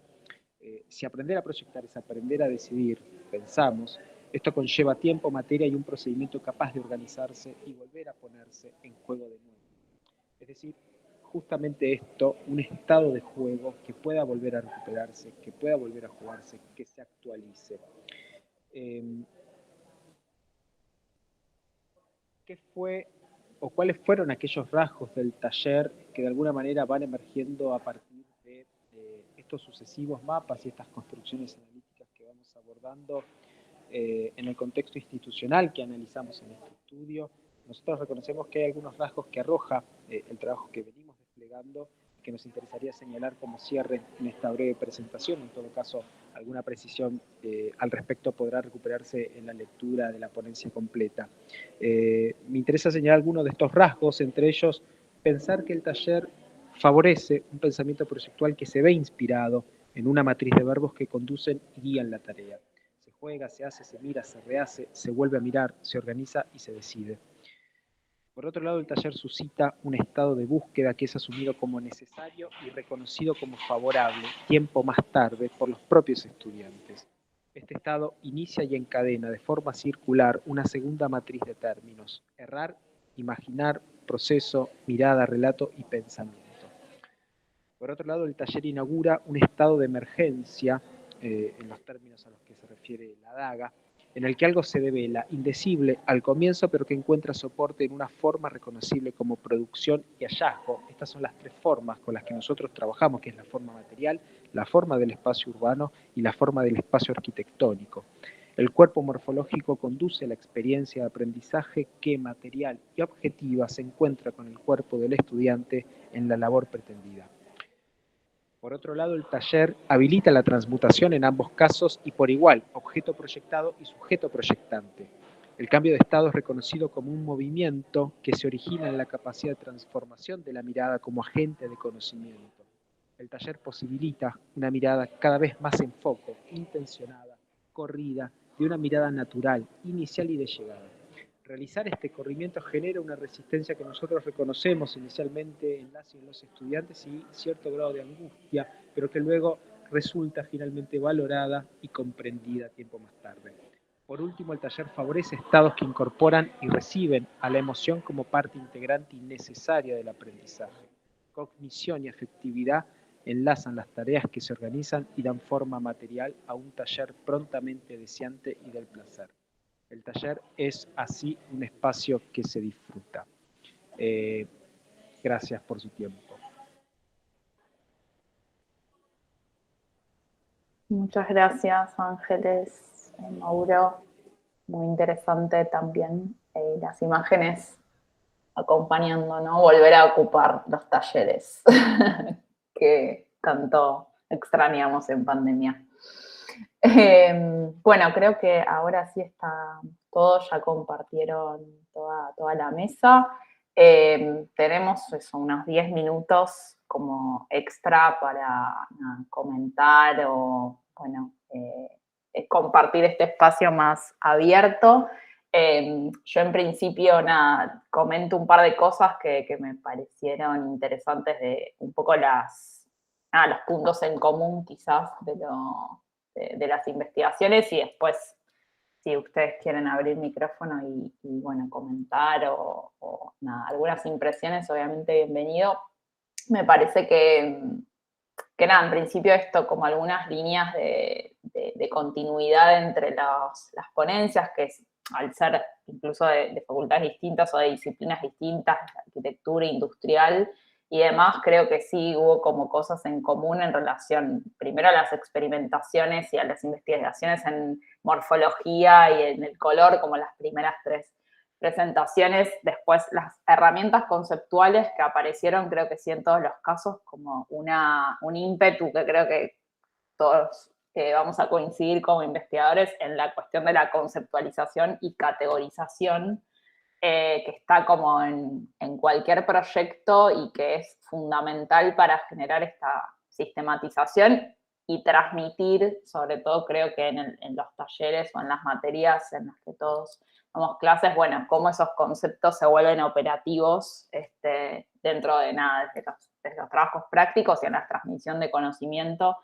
Si aprender a proyectar es aprender a decidir, pensamos, esto conlleva tiempo, materia y un procedimiento capaz de organizarse y volver a ponerse en juego de nuevo. Es decir, justamente esto, un estado de juego que pueda volver a recuperarse, que pueda volver a jugarse, que se actualice. ¿Qué fue o cuáles fueron aquellos rasgos del taller que de alguna manera van emergiendo a partir de estos sucesivos mapas y estas construcciones analíticas que vamos abordando en el contexto institucional que analizamos en este estudio? Nosotros reconocemos que hay algunos rasgos que arroja el trabajo que venimos desplegando, que nos interesaría señalar como cierre en esta breve presentación. En todo caso, alguna precisión al respecto podrá recuperarse en la lectura de la ponencia completa. Me interesa señalar algunos de estos rasgos, entre ellos pensar que el taller favorece un pensamiento proyectual que se ve inspirado en una matriz de verbos que conducen y guían la tarea. Se juega, se hace, se mira, se rehace, se vuelve a mirar, se organiza y se decide. Por otro lado, el taller suscita un estado de búsqueda que es asumido como necesario y reconocido como favorable tiempo más tarde por los propios estudiantes. Este estado inicia y encadena de forma circular una segunda matriz de términos: errar, imaginar, proceso, mirada, relato y pensamiento. Por otro lado, el taller inaugura un estado de emergencia, en los términos a los que se refiere la daga, en el que algo se devela, indecible al comienzo, pero que encuentra soporte en una forma reconocible como producción y hallazgo. Estas son las 3 formas con las que nosotros trabajamos, que es la forma material, la forma del espacio urbano y la forma del espacio arquitectónico. El cuerpo morfológico conduce a la experiencia de aprendizaje que, material y objetiva, se encuentra con el cuerpo del estudiante en la labor pretendida. Por otro lado, el taller habilita la transmutación en ambos casos y por igual, objeto proyectado y sujeto proyectante. El cambio de estado es reconocido como un movimiento que se origina en la capacidad de transformación de la mirada como agente de conocimiento. El taller posibilita una mirada cada vez más en foco, intencionada, corrida, de una mirada natural, inicial y de llegada. Realizar este corrimiento genera una resistencia que nosotros reconocemos inicialmente en las y en los estudiantes y cierto grado de angustia, pero que luego resulta finalmente valorada y comprendida tiempo más tarde. Por último, el taller favorece estados que incorporan y reciben a la emoción como parte integrante y necesaria del aprendizaje. Cognición y afectividad enlazan las tareas que se organizan y dan forma material a un taller prontamente deseante y del placer. El taller es así un espacio que se disfruta. Gracias por su tiempo. Muchas gracias, Ángeles, Mauro. Muy interesante también las imágenes acompañando, ¿no? Volver a ocupar los talleres que tanto extrañamos en pandemia. Bueno, creo que ahora sí está todo, ya compartieron toda la mesa. Tenemos eso, unos 10 minutos como extra para comentar o, bueno, compartir este espacio más abierto. Yo en principio, comento un par de cosas que me parecieron interesantes de un poco los puntos en común quizás de las investigaciones y después si ustedes quieren abrir micrófono y bueno, comentar o algunas impresiones, obviamente bienvenido. Me parece que en principio esto como algunas líneas de continuidad entre las ponencias, que es, al ser incluso de facultades distintas o de disciplinas distintas, arquitectura industrial y demás, creo que sí hubo como cosas en común en relación, primero a las experimentaciones y a las investigaciones en morfología y en el color, como las primeras 3 presentaciones, después las herramientas conceptuales que aparecieron, creo que sí en todos los casos, como un ímpetu que creo que todos vamos a coincidir como investigadores en la cuestión de la conceptualización y categorización, que está como en cualquier proyecto y que es fundamental para generar esta sistematización y transmitir, sobre todo creo que en los talleres o en las materias en las que todos damos clases, bueno, cómo esos conceptos se vuelven operativos dentro de desde los trabajos prácticos y en la transmisión de conocimiento,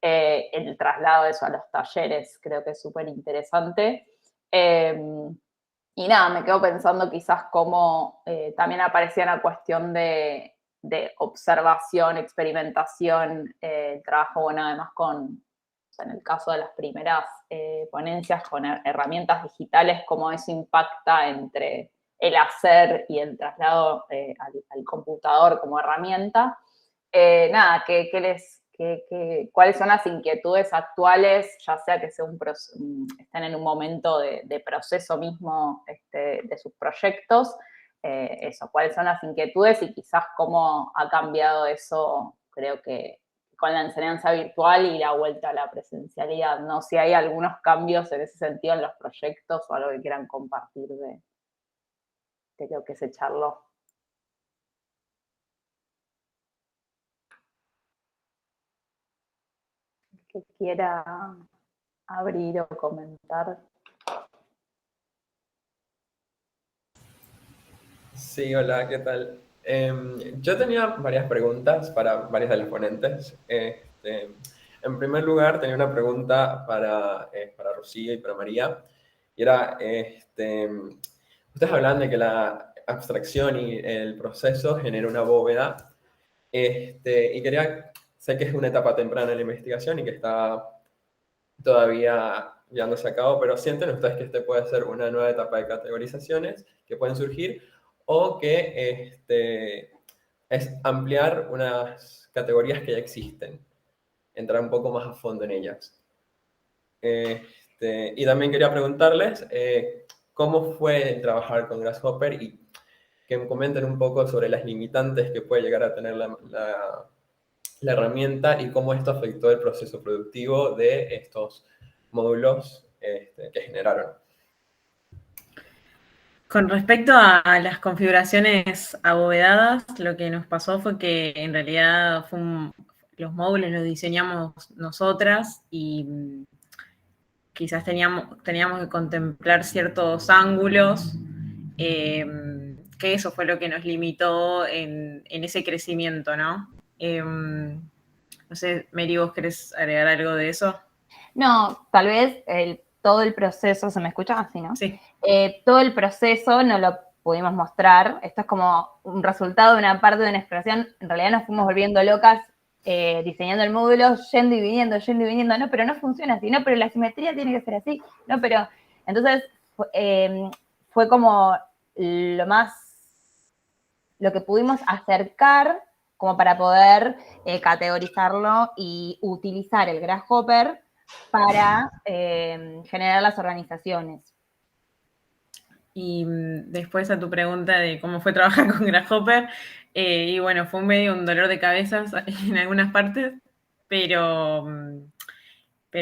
el traslado de eso a los talleres, creo que es súper interesante. Y me quedo pensando quizás cómo también aparecía una cuestión de observación, experimentación, el trabajo, bueno, además en el caso de las primeras ponencias, con herramientas digitales, cómo eso impacta entre el hacer y el traslado al computador como herramienta. ¿Cuáles son las inquietudes actuales, ya sea que estén en un momento de proceso mismo de sus proyectos? ¿Cuáles son las inquietudes y quizás cómo ha cambiado eso, creo que con la enseñanza virtual y la vuelta a la presencialidad? No sé si hay algunos cambios en ese sentido en los proyectos o algo que quieran compartir de lo que se charló. Que quiera abrir o comentar. Sí, hola, ¿qué tal? Yo tenía varias preguntas para varias de las ponentes. En primer lugar, tenía una pregunta para Rocío y para María. Y era, ustedes hablan de que la abstracción y el proceso genera una bóveda. Y sé que es una etapa temprana en la investigación y que está todavía llevándose a cabo, pero ¿sienten ustedes que este puede ser una nueva etapa de categorizaciones que pueden surgir o que es ampliar unas categorías que ya existen, entrar un poco más a fondo en ellas? Y también quería preguntarles cómo fue trabajar con Grasshopper y que me comenten un poco sobre las limitantes que puede llegar a tener la herramienta y cómo esto afectó el proceso productivo de estos módulos que generaron. Con respecto a las configuraciones abovedadas, lo que nos pasó fue que en realidad los módulos los diseñamos nosotras y quizás teníamos que contemplar ciertos ángulos, que eso fue lo que nos limitó en ese crecimiento, ¿no? No sé, Mary, ¿vos querés agregar algo de eso? No, tal vez todo el proceso, ¿se me escucha así, no? Sí. Todo el proceso no lo pudimos mostrar. Esto es como un resultado de una parte de una exploración. En realidad nos fuimos volviendo locas diseñando el módulo, yendo y viniendo, no, pero no funciona así, no, pero la simetría tiene que ser así, no, pero entonces fue como lo que pudimos acercar como para poder categorizarlo y utilizar el Grasshopper para generar las organizaciones. Y después a tu pregunta de cómo fue trabajar con Grasshopper, y bueno, fue medio un dolor de cabezas en algunas partes, pero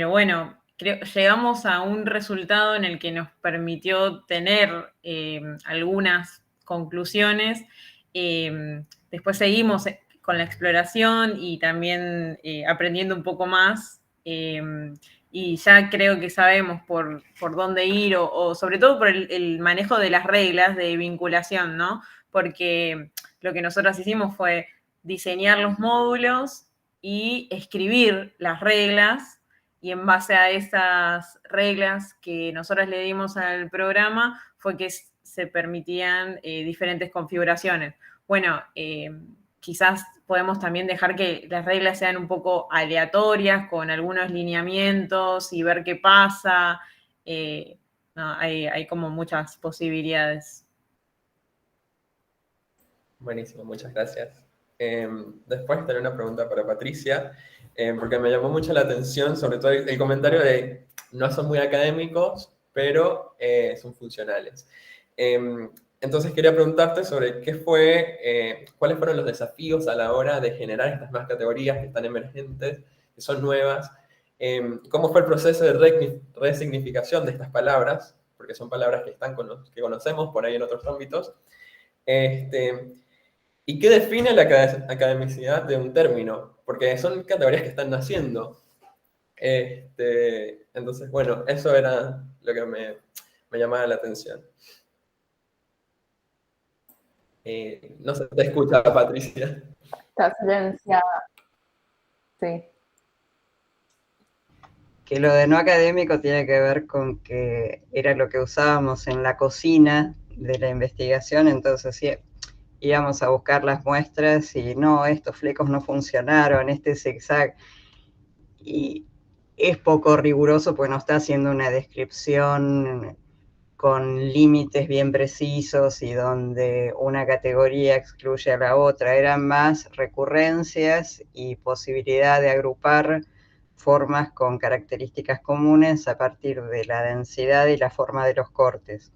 bueno, llegamos a un resultado en el que nos permitió tener algunas conclusiones. Después seguimos con la exploración y también aprendiendo un poco más. Y ya creo que sabemos por dónde ir o sobre todo por el manejo de las reglas de vinculación, ¿no? Porque lo que nosotros hicimos fue diseñar los módulos y escribir las reglas, y en base a esas reglas que nosotros le dimos al programa fue que se permitían diferentes configuraciones. Bueno, quizás podemos también dejar que las reglas sean un poco aleatorias, con algunos lineamientos y ver qué pasa. No, hay como muchas posibilidades. Buenísimo, muchas gracias. Después tengo una pregunta para Patricia, porque me llamó mucho la atención, sobre todo el comentario de no son muy académicos, pero son funcionales. Entonces quería preguntarte sobre cuáles fueron los desafíos a la hora de generar estas nuevas categorías que están emergentes, que son nuevas. ¿Cómo fue el proceso de resignificación de estas palabras? Porque son palabras que conocemos por ahí en otros ámbitos. ¿Y qué define la academicidad de un término? Porque son categorías que están naciendo. Entonces, bueno, eso era lo que me llamaba la atención. No se te escucha, Patricia. Está silenciada. Sí. Que lo de no académico tiene que ver con que era lo que usábamos en la cocina de la investigación, entonces sí, íbamos a buscar las muestras y no, estos flecos no funcionaron, este zigzag, y es poco riguroso porque no está haciendo una descripción con límites bien precisos y donde una categoría excluye a la otra, eran más recurrencias y posibilidad de agrupar formas con características comunes a partir de la densidad y la forma de los cortes.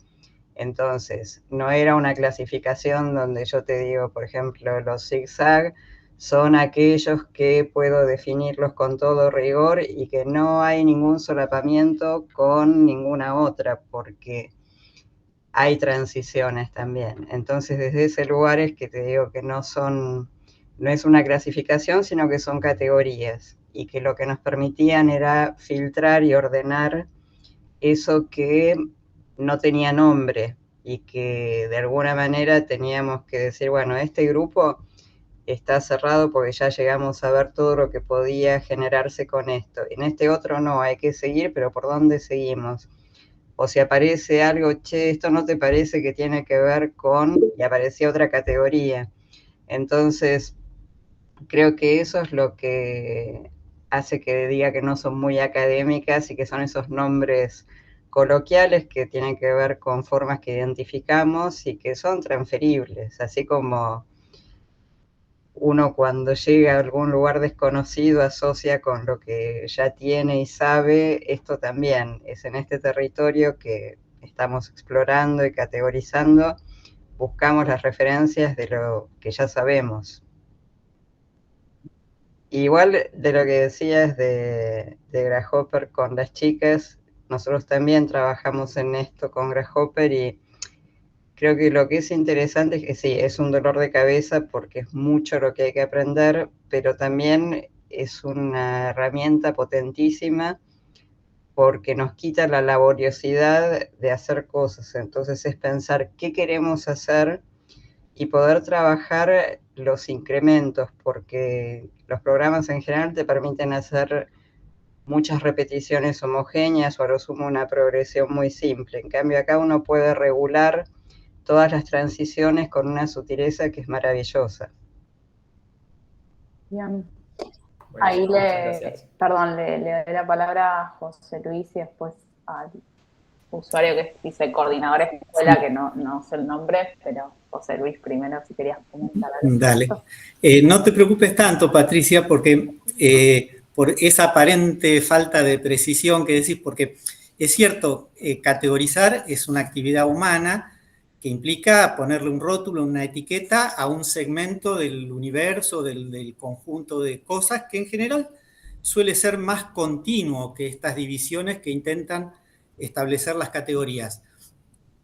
Entonces, no era una clasificación donde yo te digo, por ejemplo, los zigzag son aquellos que puedo definirlos con todo rigor y que no hay ningún solapamiento con ninguna otra, porque hay transiciones también. Entonces, desde ese lugar es que te digo que no es una clasificación, sino que son categorías, y que lo que nos permitían era filtrar y ordenar eso que no tenía nombre y que de alguna manera teníamos que decir, bueno, este grupo está cerrado porque ya llegamos a ver todo lo que podía generarse con esto. En este otro no, hay que seguir, pero ¿por dónde seguimos? O si aparece algo, che, esto no te parece que tiene que ver con, y aparecía otra categoría. Entonces, creo que eso es lo que hace que diga que no son muy académicas y que son esos nombres coloquiales que tienen que ver con formas que identificamos y que son transferibles, así como uno cuando llega a algún lugar desconocido asocia con lo que ya tiene y sabe. Esto también es en este territorio que estamos explorando y categorizando, buscamos las referencias de lo que ya sabemos. Igual de lo que decías de Grasshopper con las chicas, nosotros también trabajamos en esto con Grasshopper y creo que lo que es interesante es que sí, es un dolor de cabeza porque es mucho lo que hay que aprender, pero también es una herramienta potentísima porque nos quita la laboriosidad de hacer cosas. Entonces es pensar qué queremos hacer y poder trabajar los incrementos, porque los programas en general te permiten hacer muchas repeticiones homogéneas o a lo sumo una progresión muy simple. En cambio acá uno puede regular todas las transiciones con una sutileza que es maravillosa. Bien. Bueno, Ahí muchas gracias. le doy la palabra a José Luis y después al usuario que dice coordinador de escuela, que no sé el nombre, pero José Luis primero si querías comentar algo. Dale. No te preocupes tanto, Patricia, porque por esa aparente falta de precisión que decís, porque es cierto, categorizar es una actividad humana que implica ponerle un rótulo, una etiqueta a un segmento del universo, del conjunto de cosas que en general suele ser más continuo que estas divisiones que intentan establecer las categorías.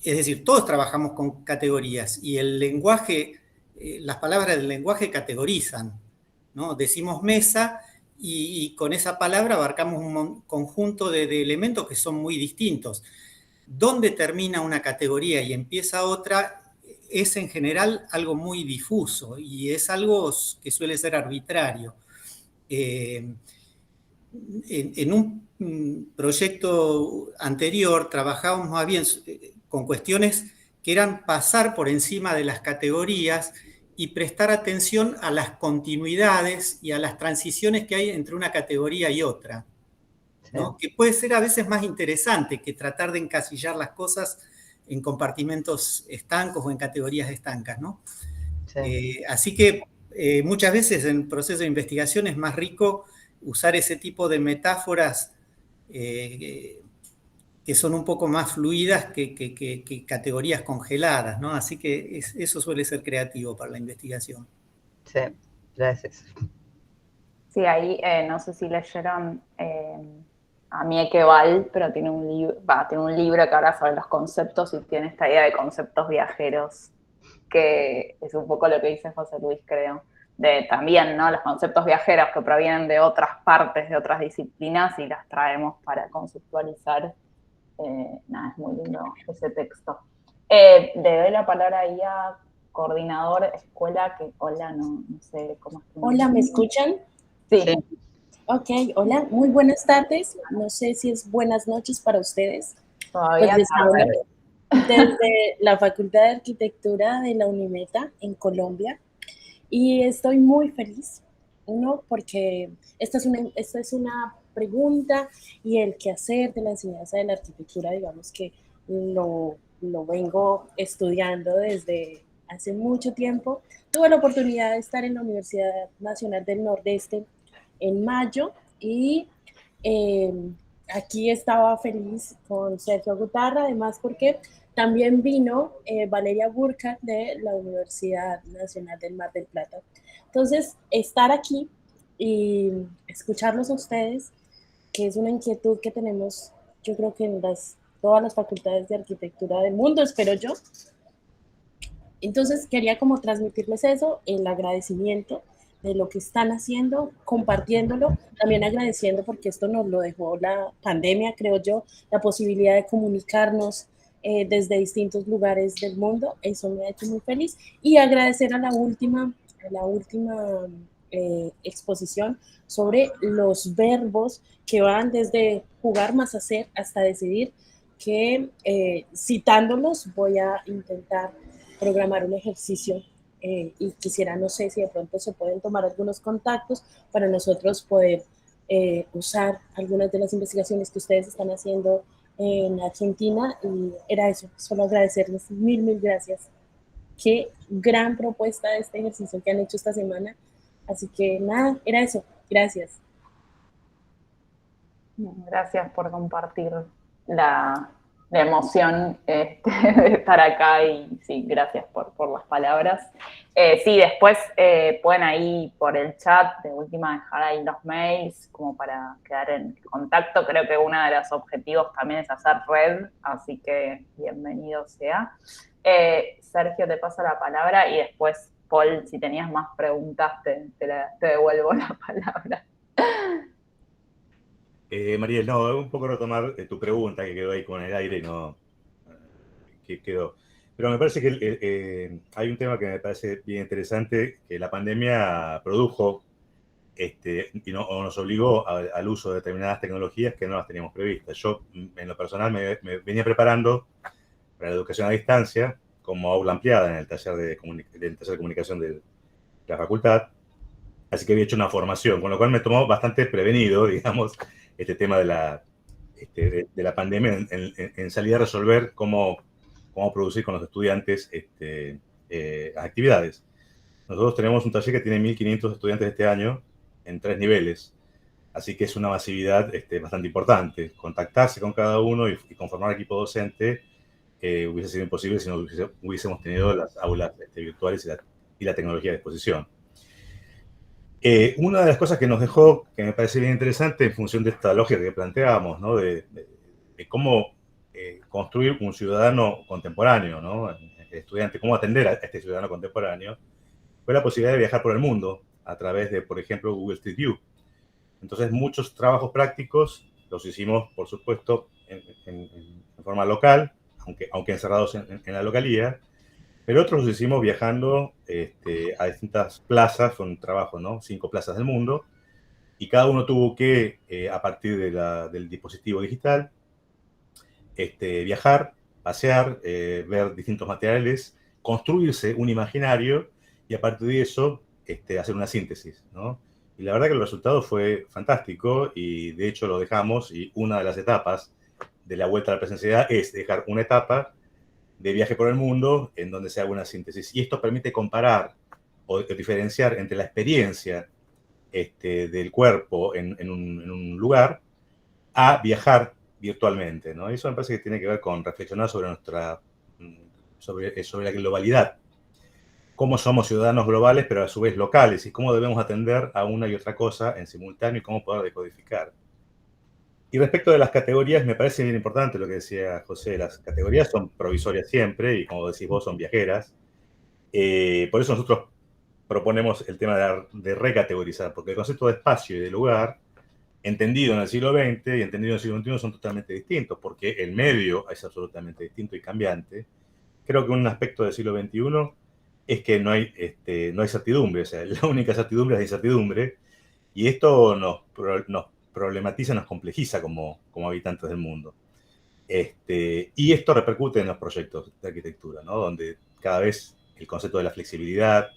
Es decir, todos trabajamos con categorías y el lenguaje, las palabras del lenguaje categorizan, ¿no? Decimos mesa y con esa palabra abarcamos un conjunto de elementos que son muy distintos. ¿Dónde termina una categoría y empieza otra? Es en general algo muy difuso y es algo que suele ser arbitrario. En un proyecto anterior trabajábamos más bien con cuestiones que eran pasar por encima de las categorías y prestar atención a las continuidades y a las transiciones que hay entre una categoría y otra, ¿no? Que puede ser a veces más interesante que tratar de encasillar las cosas en compartimentos estancos o en categorías estancas, ¿no? Sí. Así que muchas veces en proceso de investigación es más rico usar ese tipo de metáforas que son un poco más fluidas que categorías congeladas, ¿no? Así que eso suele ser creativo para la investigación. Sí, gracias. Sí, ahí no sé si leyeron a Mieke Val, pero tiene un libro que habla sobre los conceptos y tiene esta idea de conceptos viajeros, que es un poco lo que dice José Luis, creo. De también, ¿no? Los conceptos viajeros que provienen de otras partes, de otras disciplinas y las traemos para conceptualizar. Nada, es muy lindo ese texto. Le doy la palabra ahí a coordinador escuela, que hola, no sé cómo es. Hola, ¿me escuchan? Sí. Ok, hola, muy buenas tardes. No sé si es buenas noches para ustedes. Todavía pues desde la Facultad de Arquitectura de la Unimeta en Colombia. Y estoy muy feliz, uno, porque esta es una pregunta y el quehacer de la enseñanza de la arquitectura, digamos que lo vengo estudiando desde hace mucho tiempo. Tuve la oportunidad de estar en la Universidad Nacional del Nordeste en mayo y aquí estaba feliz con Sergio Gutarra, además porque también vino Valeria Burkhardt de la Universidad Nacional del Mar del Plata. Entonces, estar aquí y escucharlos a ustedes, que es una inquietud que tenemos, yo creo que en todas las facultades de arquitectura del mundo, espero yo. Entonces, quería como transmitirles eso, el agradecimiento de lo que están haciendo, compartiéndolo, también agradeciendo porque esto nos lo dejó la pandemia, creo yo, la posibilidad de comunicarnos desde distintos lugares del mundo, eso me ha hecho muy feliz, y agradecer a la última exposición sobre los verbos que van desde jugar más hacer hasta decidir, que citándolos voy a intentar programar un ejercicio y quisiera, no sé si de pronto se pueden tomar algunos contactos para nosotros poder usar algunas de las investigaciones que ustedes están haciendo en Argentina, y era eso, solo agradecerles, mil gracias. Qué gran propuesta de este ejercicio que han hecho esta semana, así que nada, era eso, gracias. Gracias por compartir la emoción de estar acá y sí, gracias por las palabras. Sí, después pueden ahí por el chat, de última dejar ahí los mails como para quedar en contacto. Creo que uno de los objetivos también es hacer red, así que bienvenido sea. Sergio, te paso la palabra y después, Paul, si tenías más preguntas, te devuelvo la palabra. Mariel, no, un poco retomar tu pregunta que quedó ahí con el aire y no que quedó. Pero me parece que hay un tema que me parece bien interesante, que la pandemia produjo o nos obligó al uso de determinadas tecnologías que no las teníamos previstas. Yo, en lo personal, me venía preparando para la educación a distancia como aula ampliada en el taller de comunicación de la facultad. Así que había hecho una formación, con lo cual me tomó bastante prevenido, digamos, este tema de la pandemia en salir a resolver cómo producir con los estudiantes actividades. Nosotros tenemos un taller que tiene 1.500 estudiantes este año en 3 niveles, así que es una masividad bastante importante. Contactarse con cada uno y conformar equipo docente hubiese sido imposible si no hubiésemos tenido las aulas virtuales y la tecnología a disposición. Una de las cosas que nos dejó, que me parece bien interesante en función de esta lógica que planteábamos, ¿no? de cómo construir un ciudadano contemporáneo, ¿no? El estudiante, cómo atender a este ciudadano contemporáneo, fue la posibilidad de viajar por el mundo a través de, por ejemplo, Google Street View. Entonces, muchos trabajos prácticos los hicimos, por supuesto, en forma local, aunque encerrados en la localía, pero otros los hicimos viajando a distintas plazas, fue un trabajo, ¿no? 5 plazas del mundo, y cada uno tuvo que, a partir del dispositivo digital, viajar, pasear, ver distintos materiales, construirse un imaginario y a partir de eso hacer una síntesis, ¿no? Y la verdad que el resultado fue fantástico y de hecho lo dejamos y una de las etapas de la vuelta a la presencialidad es dejar una etapa de viaje por el mundo en donde se haga una síntesis. Y esto permite comparar o diferenciar entre la experiencia del cuerpo en un lugar a viajar virtualmente, ¿no? Eso me parece que tiene que ver con reflexionar sobre la globalidad. Cómo somos ciudadanos globales, pero a su vez locales, y cómo debemos atender a una y otra cosa en simultáneo y cómo poder decodificar. Y respecto de las categorías, me parece bien importante lo que decía José. Las categorías son provisorias siempre y, como decís vos, son viajeras. Por eso nosotros proponemos el tema de recategorizar, porque el concepto de espacio y de lugar, entendido en el siglo XX y entendido en el siglo XXI, son totalmente distintos, porque el medio es absolutamente distinto y cambiante. Creo que un aspecto del siglo XXI es que no hay certidumbre, o sea, la única certidumbre es la incertidumbre, y esto nos problematiza, nos complejiza como habitantes del mundo. Y esto repercute en los proyectos de arquitectura, ¿no? Donde cada vez el concepto de la flexibilidad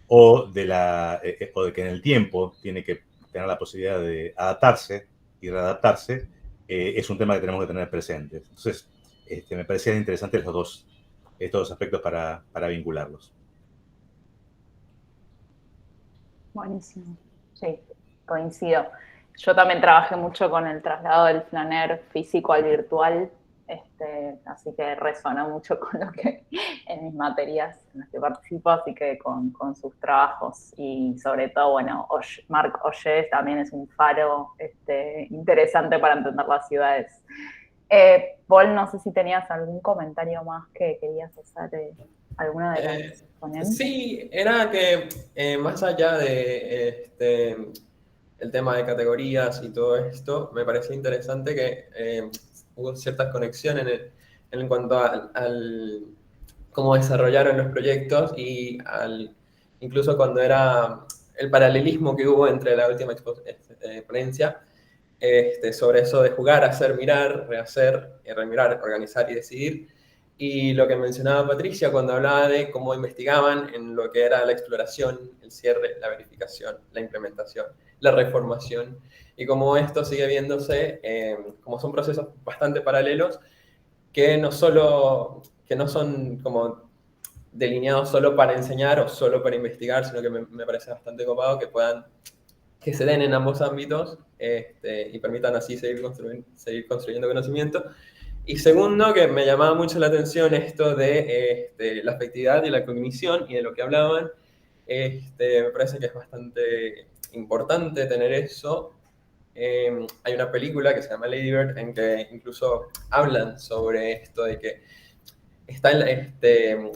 o de que en el tiempo tiene que tener la posibilidad de adaptarse y readaptarse, es un tema que tenemos que tener presente. Entonces, me parecían interesantes estos dos aspectos para vincularlos. Buenísimo, sí, coincido. Yo también trabajé mucho con el traslado del flaner físico al virtual, así que resonó mucho con lo que en mis materias en las que participo, así que con sus trabajos y sobre todo, bueno, Marc Ollé también es un faro interesante para entender las ciudades. Paul, no sé si tenías algún comentario más que querías hacer alguno de los ponentes. Sí, era que más allá de el tema de categorías y todo esto, me parecía interesante que hubo ciertas conexiones en cuanto al cómo desarrollaron los proyectos y incluso cuando era el paralelismo que hubo entre la última ponencia sobre eso de jugar, hacer, mirar, rehacer, remirar, organizar y decidir. Y lo que mencionaba Patricia cuando hablaba de cómo investigaban en lo que era la exploración, el cierre, la verificación, la implementación, la reformación, y cómo esto sigue viéndose como son procesos bastante paralelos que no son como delineados solo para enseñar o solo para investigar, sino que me parece bastante copado que se den en ambos ámbitos y permitan así seguir construyendo conocimiento. Y segundo, que me llamaba mucho la atención esto de la afectividad y la cognición y de lo que hablaban. Me parece que es bastante importante tener eso. Hay una película que se llama Lady Bird en que incluso hablan sobre esto de que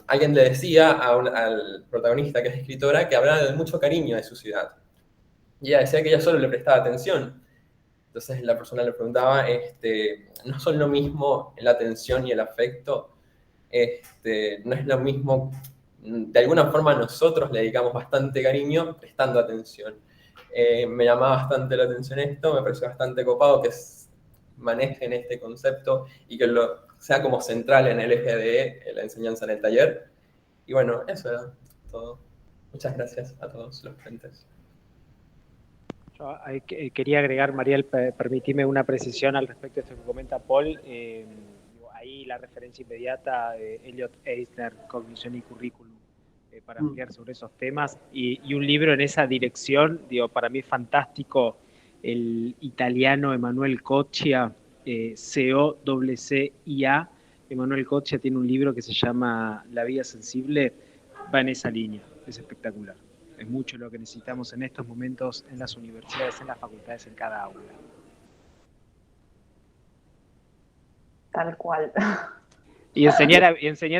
alguien le decía al protagonista, que es escritora, que hablaba de mucho cariño de su ciudad. Y ella decía que ella solo le prestaba atención. Entonces la persona le preguntaba, ¿no son lo mismo la atención y el afecto? ¿No es lo mismo? De alguna forma nosotros le dedicamos bastante cariño prestando atención. Me llamaba bastante la atención esto, me pareció bastante copado que manejen este concepto y que sea como central en el eje de la enseñanza en el taller. Y bueno, eso era todo. Muchas gracias a todos los presentes. Yo quería agregar, Mariel, permitime una precisión al respecto de esto que comenta Paul. Ahí la referencia inmediata, Elliot Eisner, Cognición y Currículum, para ampliar sobre esos temas. Y un libro en esa dirección, para mí es fantástico, el italiano Emanuele Coccia, C-O-C-C-I-A. Emanuele Coccia tiene un libro que se llama La vida sensible, va en esa línea, es espectacular. Es mucho lo que necesitamos en estos momentos en las universidades, en las facultades, en cada aula. Tal cual. Y enseñar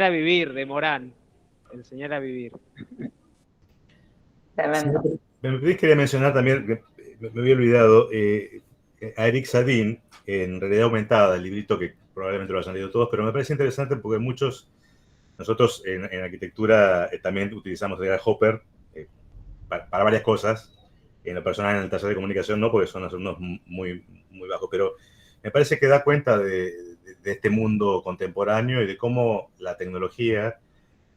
a vivir, de Morán. Enseñar a vivir. Tremendo. Me quería mencionar también, que me había olvidado, a Eric Sadin, en Realidad Aumentada, el librito que probablemente lo hayan leído todos, pero me parece interesante porque nosotros en arquitectura también utilizamos Real Hopper para varias cosas. En lo personal, en el taller de comunicación no, porque son alumnos muy, muy bajos, pero me parece que da cuenta de este mundo contemporáneo y de cómo la tecnología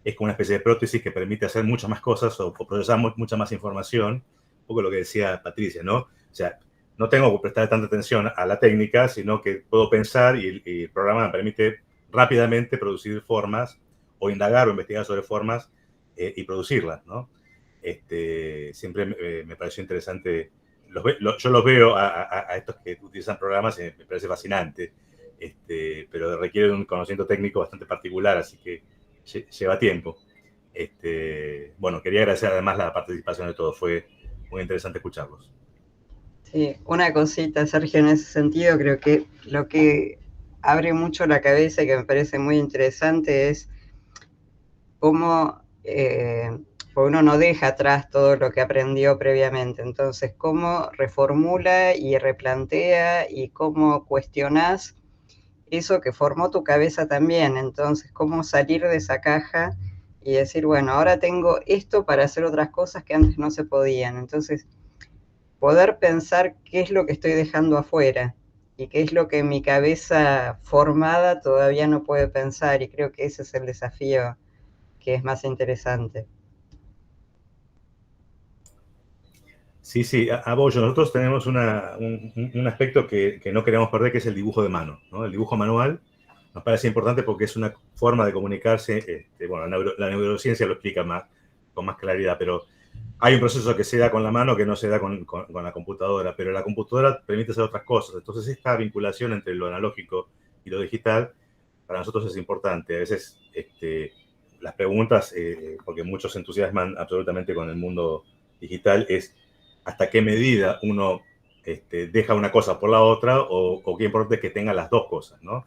es como una especie de prótesis que permite hacer muchas más cosas o procesar mucha más información. Un poco lo que decía Patricia, ¿no? O sea, no tengo que prestar tanta atención a la técnica, sino que puedo pensar y el programa me permite rápidamente producir formas o indagar o investigar sobre formas y producirlas, ¿no? Siempre me pareció interesante. Yo los veo a estos que utilizan programas y me parece fascinante, pero requiere un conocimiento técnico bastante particular, así que lleva tiempo. Bueno, quería agradecer además la participación de todos, fue muy interesante escucharlos. Sí, una cosita, Sergio, en ese sentido, creo que lo que abre mucho la cabeza y que me parece muy interesante es cómo uno no deja atrás todo lo que aprendió previamente, entonces cómo reformula y replantea y cómo cuestionás eso que formó tu cabeza también, entonces cómo salir de esa caja y decir, bueno, ahora tengo esto para hacer otras cosas que antes no se podían, entonces poder pensar qué es lo que estoy dejando afuera y qué es lo que mi cabeza formada todavía no puede pensar, y creo que ese es el desafío que es más interesante. Sí, a Bollo, nosotros tenemos un aspecto que no queremos perder, que es el dibujo de mano, ¿no? El dibujo manual nos parece importante porque es una forma de comunicarse, bueno, la neurociencia lo explica con más claridad, pero hay un proceso que se da con la mano que no se da con la computadora, pero la computadora permite hacer otras cosas. Entonces, esta vinculación entre lo analógico y lo digital para nosotros es importante. A veces las preguntas, porque muchos se entusiasman absolutamente con el mundo digital, es hasta qué medida uno deja una cosa por la otra o qué importante es que tenga las dos cosas, ¿no?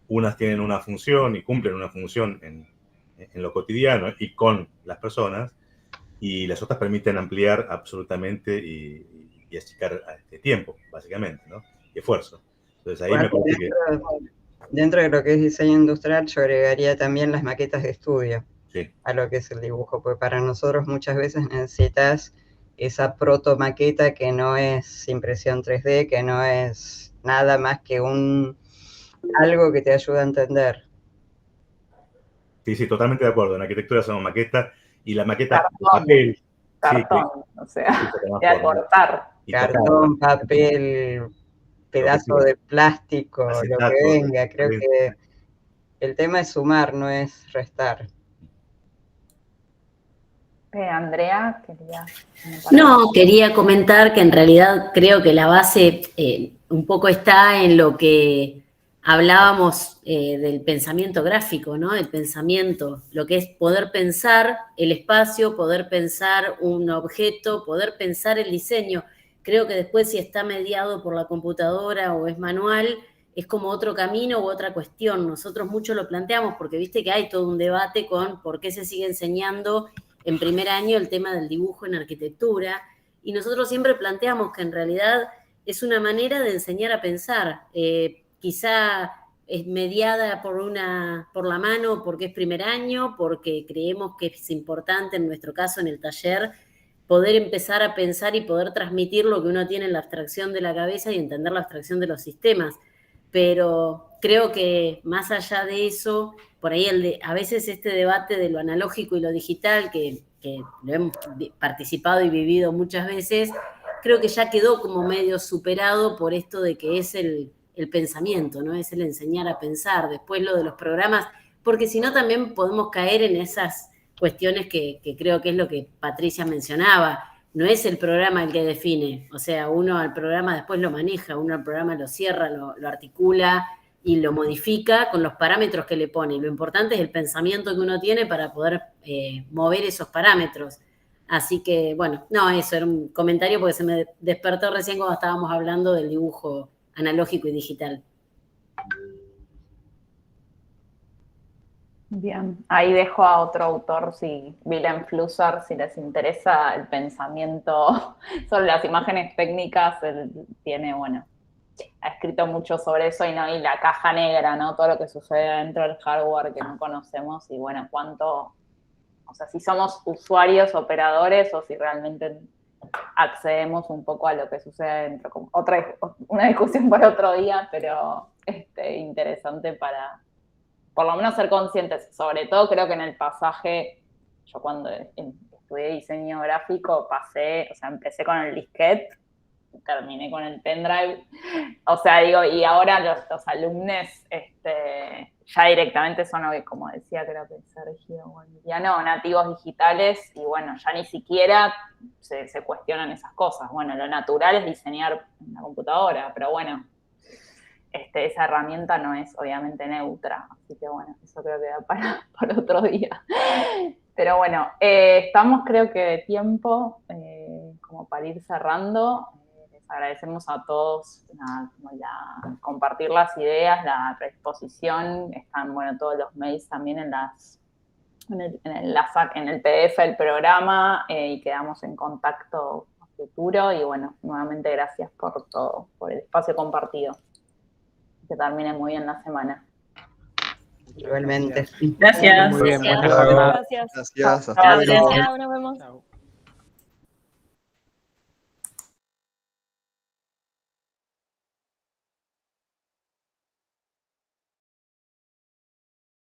Unas tienen una función y cumplen una función en lo cotidiano y con las personas, y las otras permiten ampliar absolutamente y achicar tiempo, básicamente, ¿no? Y esfuerzo. Entonces ahí me parece que... Dentro de lo que es diseño industrial, yo agregaría también las maquetas de estudio a lo que es el dibujo, porque para nosotros muchas veces necesitas esa protomaqueta que no es impresión 3D, que no es nada más que algo que te ayuda a entender. Sí, totalmente de acuerdo. En arquitectura hacemos maqueta y la maqueta de papel. Cartón, o sea, de acortar. Cartón, papel, pedazo de plástico, lo que venga. Creo que el tema es sumar, no es restar. Andrea, quería... No, quería comentar que en realidad creo que la base un poco está en lo que hablábamos del pensamiento gráfico, ¿no? El pensamiento, lo que es poder pensar el espacio, poder pensar un objeto, poder pensar el diseño. Creo que después si está mediado por la computadora o es manual, es como otro camino u otra cuestión. Nosotros mucho lo planteamos porque viste que hay todo un debate con por qué se sigue enseñando en primer año el tema del dibujo en arquitectura, y nosotros siempre planteamos que en realidad es una manera de enseñar a pensar, quizá es mediada por la mano porque es primer año, porque creemos que es importante, en nuestro caso en el taller, poder empezar a pensar y poder transmitir lo que uno tiene en la abstracción de la cabeza y entender la abstracción de los sistemas. Pero creo que más allá de eso, por ahí a veces este debate de lo analógico y lo digital, que lo hemos participado y vivido muchas veces, creo que ya quedó como medio superado por esto de que es el pensamiento, ¿no? Es el enseñar a pensar. Después lo de los programas, porque si no también podemos caer en esas cuestiones que creo que es lo que Patricia mencionaba. No es el programa el que define, o sea, uno al programa después lo maneja, uno al programa lo cierra, lo articula y lo modifica con los parámetros que le pone. Lo importante es el pensamiento que uno tiene para poder mover esos parámetros. Así que, bueno, no, eso era un comentario porque se me despertó recién cuando estábamos hablando del dibujo analógico y digital. Bien, ahí dejo a otro autor, Willem Flusser, si les interesa el pensamiento sobre las imágenes técnicas, él tiene, bueno, ha escrito mucho sobre eso y la caja negra, ¿no? Todo lo que sucede dentro del hardware que no conocemos y, bueno, cuánto, o sea, si somos usuarios, operadores o si realmente accedemos un poco a lo que sucede dentro. Como una discusión para otro día, pero interesante para por lo menos ser conscientes. Sobre todo creo que en el pasaje, yo cuando estudié diseño gráfico empecé con el disquete, terminé con el pendrive, o sea, digo, y ahora los alumnos ya directamente son, como decía, creo que Sergio, ya no, nativos digitales, y bueno, ya ni siquiera se cuestionan esas cosas. Bueno, lo natural es diseñar en la computadora, pero bueno, esa herramienta no es obviamente neutra, así que bueno, eso creo que da para otro día. Pero bueno, estamos creo que de tiempo como para ir cerrando. Les agradecemos a todos compartir las ideas, la predisposición. Están todos los mails también en el PDF del programa y quedamos en contacto futuro. Y bueno, nuevamente gracias por todo, por el espacio compartido. Que termine muy bien la semana. Igualmente. Gracias. Muy bien, buenas jornadas. Gracias. Gracias. Hasta luego. Chao, nos vemos. Chao.